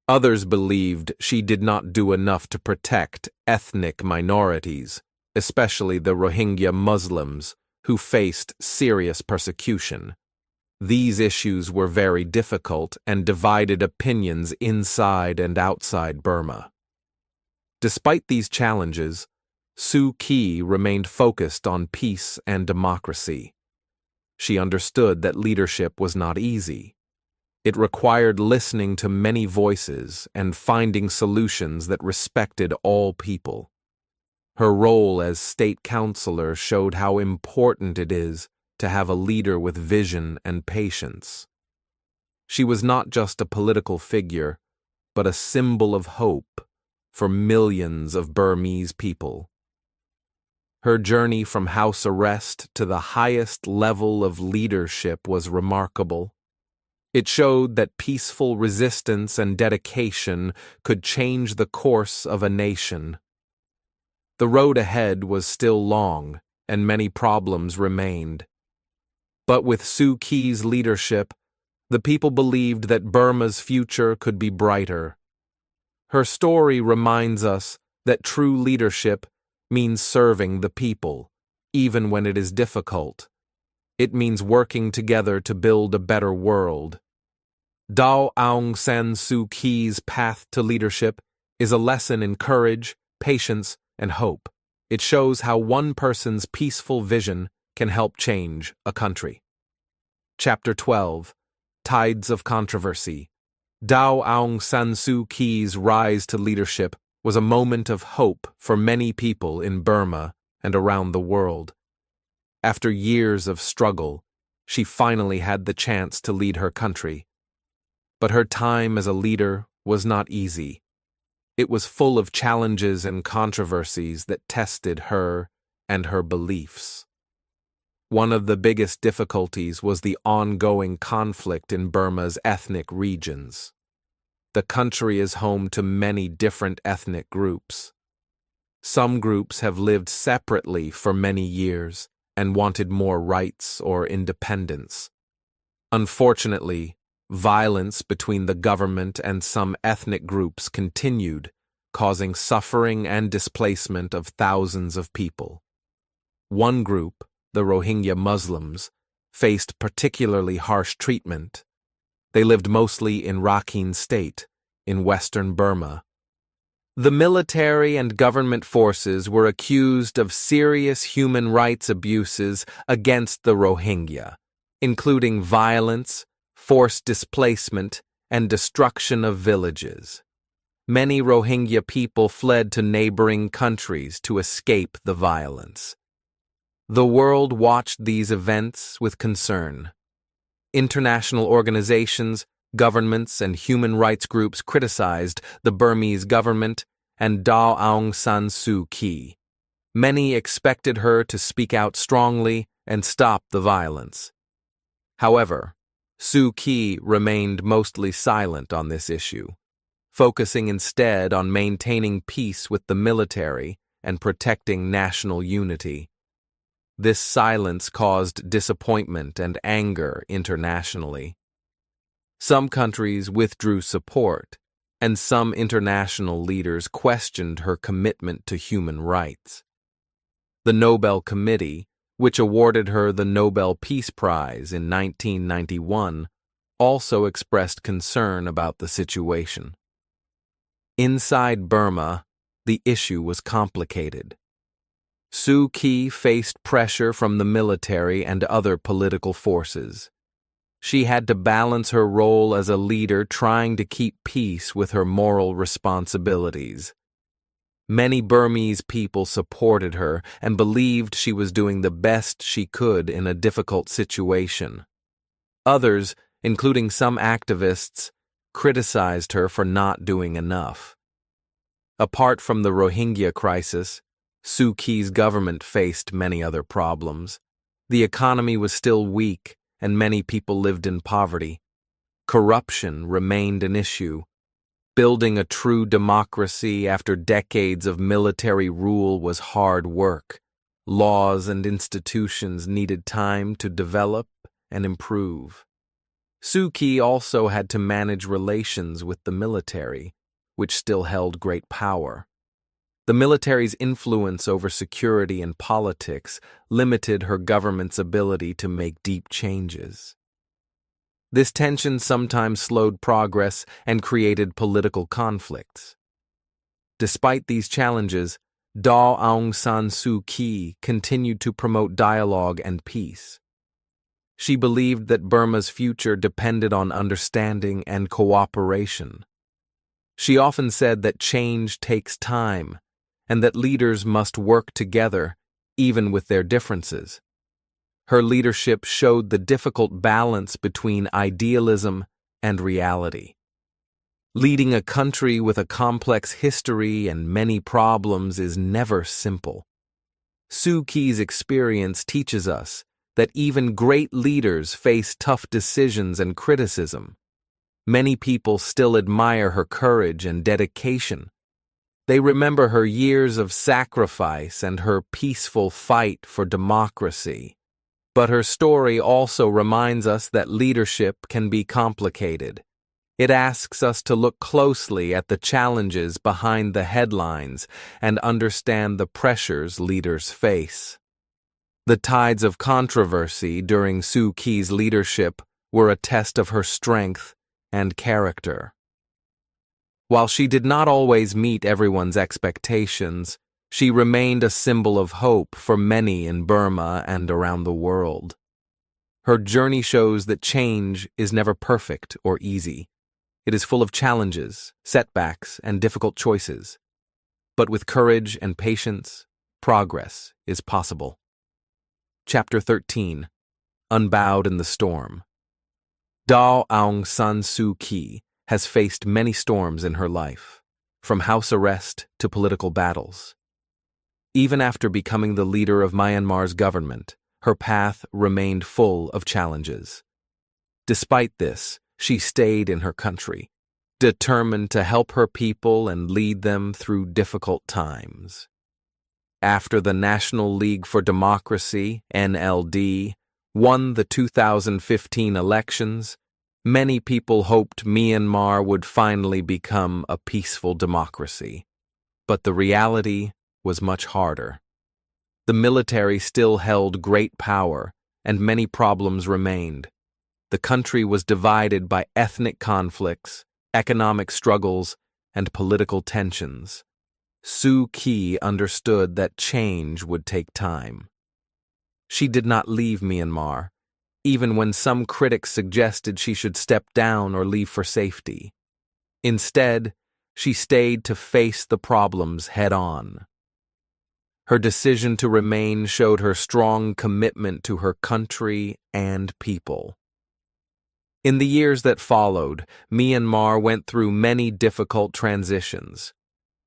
Others believed she did not do enough to protect ethnic minorities, especially the Rohingya Muslims, who faced serious persecution. These issues were very difficult and divided opinions inside and outside Burma. Despite these challenges, Suu Kyi remained focused on peace and democracy. She understood that leadership was not easy. It required listening to many voices and finding solutions that respected all people. Her role as state counselor showed how important it is to have a leader with vision and patience. She was not just a political figure, but a symbol of hope for millions of Burmese people. Her journey from house arrest to the highest level of leadership was remarkable. It showed that peaceful resistance and dedication could change the course of a nation. The road ahead was still long, and many problems remained. But with Suu Kyi's leadership, the people believed that Burma's future could be brighter. Her story reminds us that true leadership means serving the people, even when it is difficult. It means working together to build a better world. Aung San Suu Kyi's path to leadership is a lesson in courage, patience, and hope. It shows how one person's peaceful vision can help change a country. Chapter 12. Tides of Controversy. Aung San Suu Kyi's rise to leadership was a moment of hope for many people in Burma and around the world. After years of struggle, she finally had the chance to lead her country. But her time as a leader was not easy. It was full of challenges and controversies that tested her and her beliefs. One of the biggest difficulties was the ongoing conflict in Burma's ethnic regions. The country is home to many different ethnic groups. Some groups have lived separately for many years and wanted more rights or independence. Unfortunately, violence between the government and some ethnic groups continued, causing suffering and displacement of thousands of people. One group, the Rohingya Muslims, faced particularly harsh treatment. They lived mostly in Rakhine State, in western Burma. The military and government forces were accused of serious human rights abuses against the Rohingya, including violence, forced displacement, and destruction of villages. Many Rohingya people fled to neighboring countries to escape the violence. The world watched these events with concern. International organizations, governments, and human rights groups criticized the Burmese government and Aung San Suu Kyi. Many expected her to speak out strongly and stop the violence. However, Suu Kyi remained mostly silent on this issue, focusing instead on maintaining peace with the military and protecting national unity. This silence caused disappointment and anger internationally. Some countries withdrew support, and some international leaders questioned her commitment to human rights. The Nobel Committee, which awarded her the Nobel Peace Prize in 1991, also expressed concern about the situation. Inside Burma, the issue was complicated. Suu Kyi faced pressure from the military and other political forces. She had to balance her role as a leader trying to keep peace with her moral responsibilities. Many Burmese people supported her and believed she was doing the best she could in a difficult situation. Others, including some activists, criticized her for not doing enough. Apart from the Rohingya crisis, Suu Kyi's government faced many other problems. The economy was still weak, and many people lived in poverty. Corruption remained an issue. Building a true democracy after decades of military rule was hard work. Laws and institutions needed time to develop and improve. Suu Kyi also had to manage relations with the military, which still held great power. The military's influence over security and politics limited her government's ability to make deep changes. This tension sometimes slowed progress and created political conflicts. Despite these challenges, Aung San Suu Kyi continued to promote dialogue and peace. She believed that Burma's future depended on understanding and cooperation. She often said that change takes time, and that leaders must work together, even with their differences. Her leadership showed the difficult balance between idealism and reality. Leading a country with a complex history and many problems is never simple. Suu Kyi's experience teaches us that even great leaders face tough decisions and criticism. Many people still admire her courage and dedication. They remember her years of sacrifice and her peaceful fight for democracy. But her story also reminds us that leadership can be complicated. It asks us to look closely at the challenges behind the headlines and understand the pressures leaders face. The tides of controversy during Suu Kyi's leadership were a test of her strength and character. While she did not always meet everyone's expectations, she remained a symbol of hope for many in Burma and around the world. Her journey shows that change is never perfect or easy. It is full of challenges, setbacks, and difficult choices. But with courage and patience, progress is possible. Chapter 13. Unbowed in the Storm. Aung San Suu Kyi has faced many storms in her life, from house arrest to political battles. Even after becoming the leader of Myanmar's government, her path remained full of challenges. Despite this, she stayed in her country, determined to help her people and lead them through difficult times. After the National League for Democracy, NLD, won the 2015 elections, many people hoped Myanmar would finally become a peaceful democracy. But the reality was much harder. The military still held great power, and many problems remained. The country was divided by ethnic conflicts, economic struggles, and political tensions. Suu Kyi understood that change would take time. She did not leave Myanmar, even when some critics suggested she should step down or leave for safety. Instead, she stayed to face the problems head-on. Her decision to remain showed her strong commitment to her country and people. In the years that followed, Myanmar went through many difficult transitions.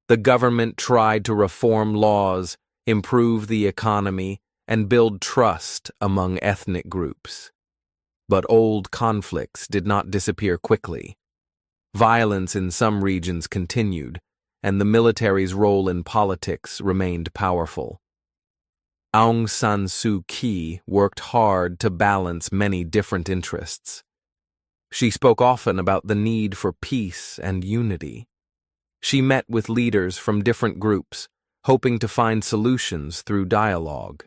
The government tried to reform laws, improve the economy, and build trust among ethnic groups. But old conflicts did not disappear quickly. Violence in some regions continued, and the military's role in politics remained powerful. Aung San Suu Kyi worked hard to balance many different interests. She spoke often about the need for peace and unity. She met with leaders from different groups, hoping to find solutions through dialogue.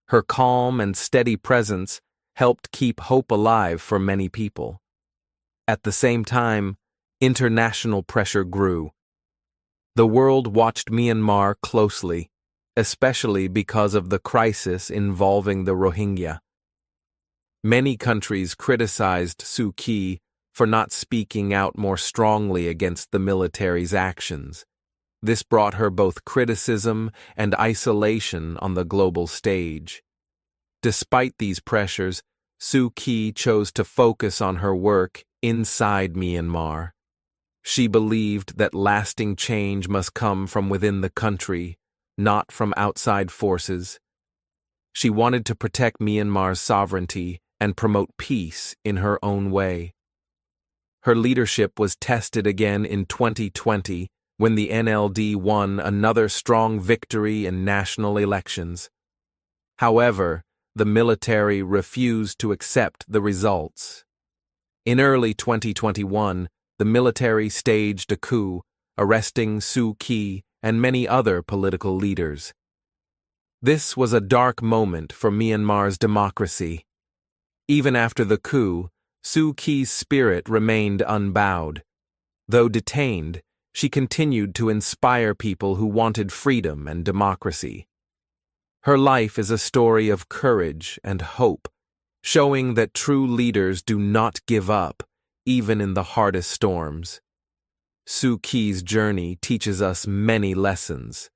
Her calm and steady presence helped keep hope alive for many people. At the same time, international pressure grew. The world watched Myanmar closely, especially because of the crisis involving the Rohingya. Many countries criticized Suu Kyi for not speaking out more strongly against the military's actions. This brought her both criticism and isolation on the global stage. Despite these pressures, Suu Kyi chose to focus on her work inside Myanmar. She believed that lasting change must come from within the country, not from outside forces. She wanted to protect Myanmar's sovereignty and promote peace in her own way. Her leadership was tested again in 2020 when the NLD won another strong victory in national elections. However, the military refused to accept the results. In early 2021, the military staged a coup, arresting Suu Kyi and many other political leaders. This was a dark moment for Myanmar's democracy. Even after the coup, Suu Kyi's spirit remained unbowed. Though detained, she continued to inspire people who wanted freedom and democracy. Her life is a story of courage and hope, showing that true leaders do not give up, even in the hardest storms. Suu Kyi's journey teaches us many lessons.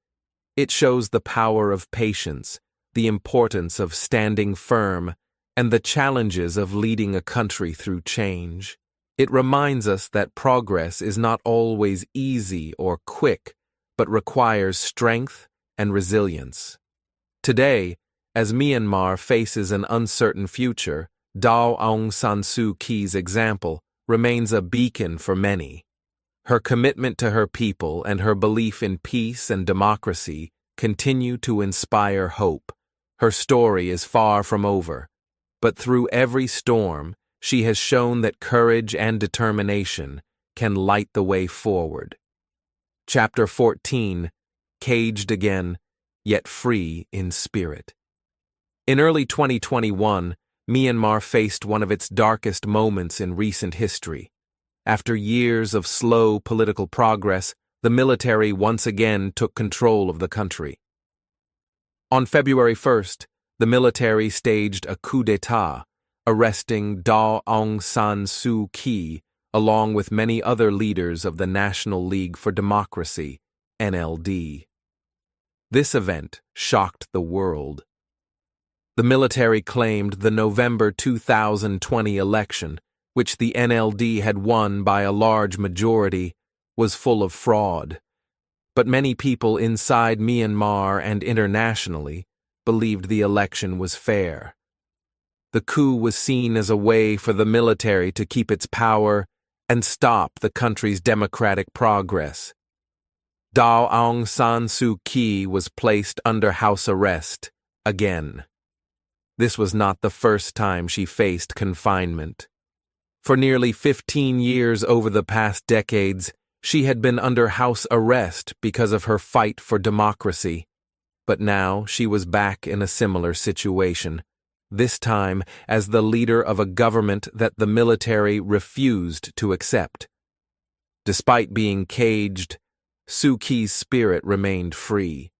It shows the power of patience, the importance of standing firm, and the challenges of leading a country through change. It reminds us that progress is not always easy or quick, but requires strength and resilience. Today, as Myanmar faces an uncertain future, Aung San Suu Kyi's example remains a beacon for many. Her commitment to her people and her belief in peace and democracy continue to inspire hope. Her story is far from over, but through every storm, she has shown that courage and determination can light the way forward. Chapter 14, Caged Again, Yet Free in Spirit. In early 2021, Myanmar faced one of its darkest moments in recent history. After years of slow political progress, the military once again took control of the country. On February 1st, the military staged a coup d'état, arresting Aung San Suu Kyi along with many other leaders of the National League for Democracy, NLD. This event shocked the world. The military claimed the November 2020 election, which the NLD had won by a large majority, was full of fraud. But many people inside Myanmar and internationally believed the election was fair. The coup was seen as a way for the military to keep its power and stop the country's democratic progress. Aung San Suu Kyi was placed under house arrest again. This was not the first time she faced confinement. For nearly 15 years over the past decades, she had been under house arrest because of her fight for democracy. But now she was back in a similar situation, this time as the leader of a government that the military refused to accept. Despite being caged, Suu Kyi's spirit remained free.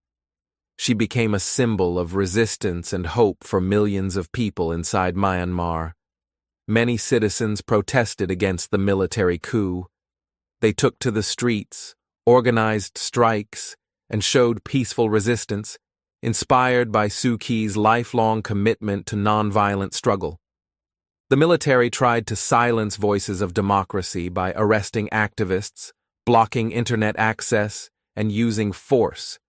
She became a symbol of resistance and hope for millions of people inside Myanmar. Many citizens protested against the military coup. They took to the streets, organized strikes, and showed peaceful resistance, inspired by Suu Kyi's lifelong commitment to nonviolent struggle. The military tried to silence voices of democracy by arresting activists, blocking internet access, and using force.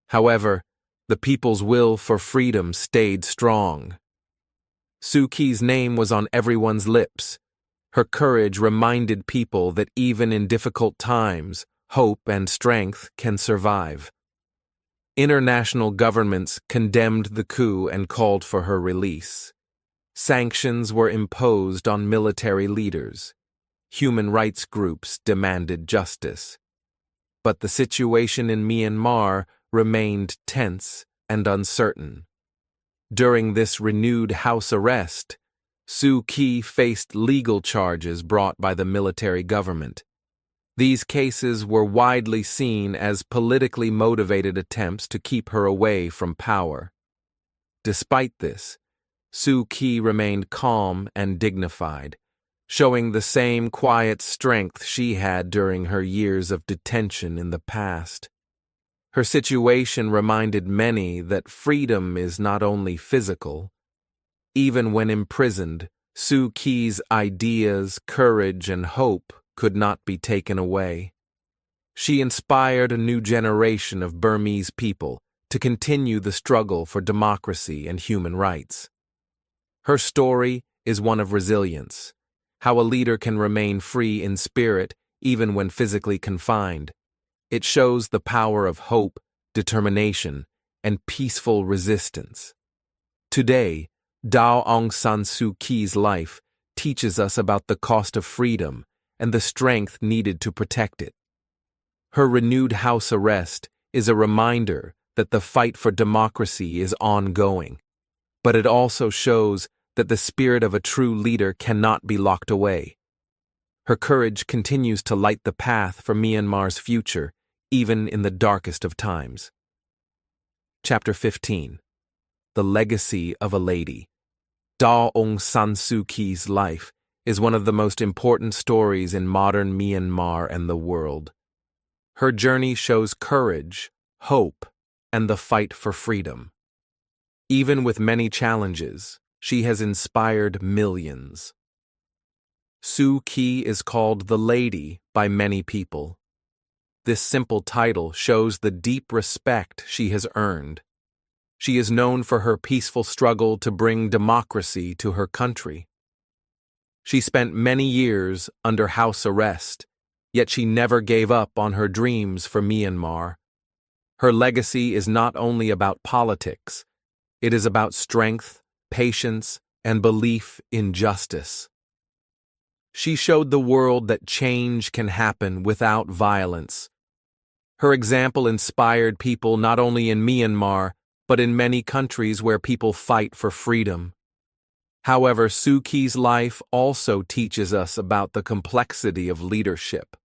However, the people's will for freedom stayed strong. Suu Kyi's name was on everyone's lips. Her courage reminded people that even in difficult times, hope and strength can survive. International governments condemned the coup and called for her release. Sanctions were imposed on military leaders. Human rights groups demanded justice. But the situation in Myanmar remained tense and uncertain. During this renewed house arrest, Suu Kyi faced legal charges brought by the military government. These cases were widely seen as politically motivated attempts to keep her away from power. Despite this, Suu Kyi remained calm and dignified, showing the same quiet strength she had during her years of detention in the past. Her situation reminded many that freedom is not only physical. Even when imprisoned, Suu Kyi's ideas, courage, and hope could not be taken away. She inspired a new generation of Burmese people to continue the struggle for democracy and human rights. Her story is one of resilience, how a leader can remain free in spirit even when physically confined. It shows the power of hope, determination, and peaceful resistance. Today, Aung San Suu Kyi's life teaches us about the cost of freedom and the strength needed to protect it. Her renewed house arrest is a reminder that the fight for democracy is ongoing, but it also shows that the spirit of a true leader cannot be locked away. Her courage continues to light the path for Myanmar's future, even in the darkest of times. Chapter 15. The Legacy of a Lady. Aung San Suu Kyi's life is one of the most important stories in modern Myanmar and the world. Her journey shows courage, hope, and the fight for freedom. Even with many challenges, she has inspired millions. Suu Kyi is called the Lady by many people. This simple title shows the deep respect she has earned. She is known for her peaceful struggle to bring democracy to her country. She spent many years under house arrest, yet she never gave up on her dreams for Myanmar. Her legacy is not only about politics, it is about strength, patience, and belief in justice. She showed the world that change can happen without violence. Her example inspired people not only in Myanmar, but in many countries where people fight for freedom. However, Suu Kyi's life also teaches us about the complexity of leadership.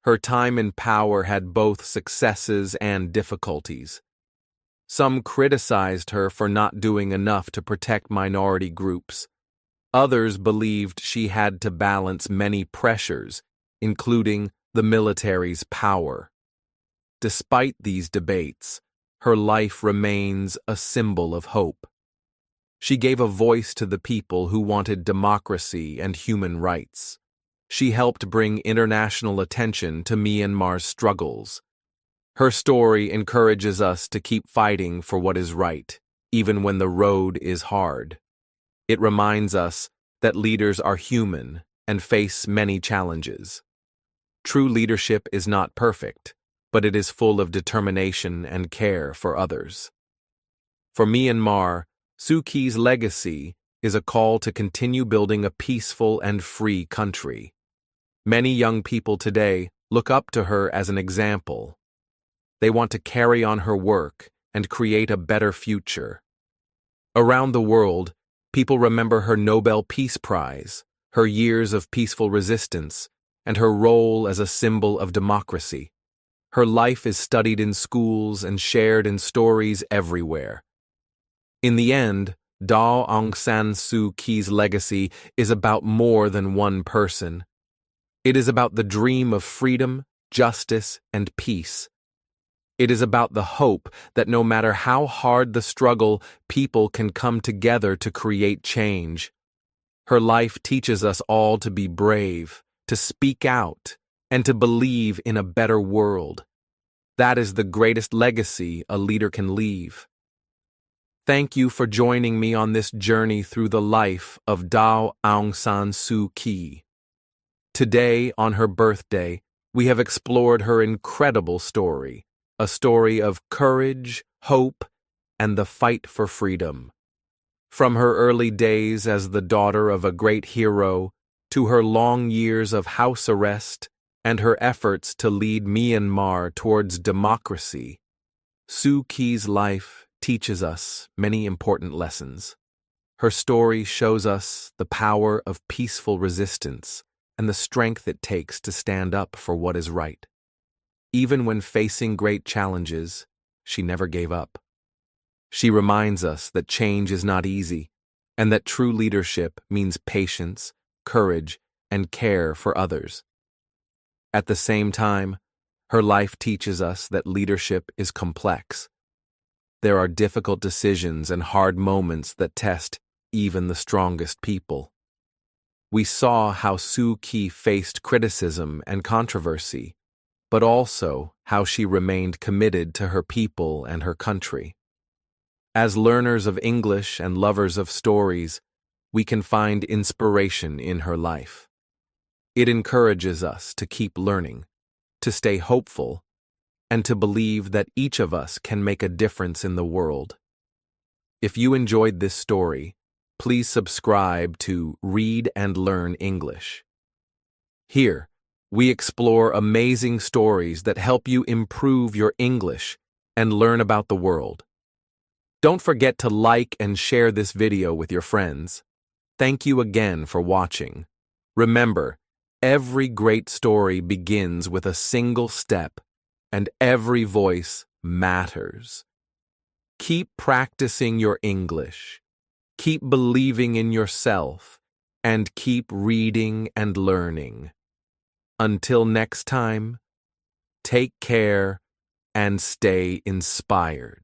Her time in power had both successes and difficulties. Some criticized her for not doing enough to protect minority groups. Others believed she had to balance many pressures, including the military's power. Despite these debates, her life remains a symbol of hope. She gave a voice to the people who wanted democracy and human rights. She helped bring international attention to Myanmar's struggles. Her story encourages us to keep fighting for what is right, even when the road is hard. It reminds us that leaders are human and face many challenges. True leadership is not perfect, but it is full of determination and care for others. For Myanmar, Suu Kyi's legacy is a call to continue building a peaceful and free country. Many young people today look up to her as an example. They want to carry on her work and create a better future. Around the world, people remember her Nobel Peace Prize, her years of peaceful resistance, and her role as a symbol of democracy. Her life is studied in schools and shared in stories everywhere. In the end, Aung San Suu Kyi's legacy is about more than one person. It is about the dream of freedom, justice, and peace. It is about the hope that no matter how hard the struggle, people can come together to create change. Her life teaches us all to be brave, to speak out, and to believe in a better world. That is the greatest legacy a leader can leave. Thank you for joining me on this journey through the life of Dao Aung San Suu Kyi. Today, on her birthday, we have explored her incredible story, a story of courage, hope, and the fight for freedom. From her early days as the daughter of a great hero to her long years of house arrest and her efforts to lead Myanmar towards democracy, Suu Kyi's life teaches us many important lessons. Her story shows us the power of peaceful resistance and the strength it takes to stand up for what is right. Even when facing great challenges, she never gave up. She reminds us that change is not easy, and that true leadership means patience, courage, and care for others. At the same time, her life teaches us that leadership is complex. There are difficult decisions and hard moments that test even the strongest people. We saw how Suu Kyi faced criticism and controversy, but also how she remained committed to her people and her country. As learners of English and lovers of stories, we can find inspiration in her life. It encourages us to keep learning, to stay hopeful, and to believe that each of us can make a difference in the world. If you enjoyed this story, please subscribe to Read and Learn English. Here, we explore amazing stories that help you improve your English and learn about the world. Don't forget to like and share this video with your friends. Thank you again for watching. Remember, every great story begins with a single step, and every voice matters. Keep practicing your English. Keep believing in yourself, and keep reading and learning. Until next time, take care and stay inspired.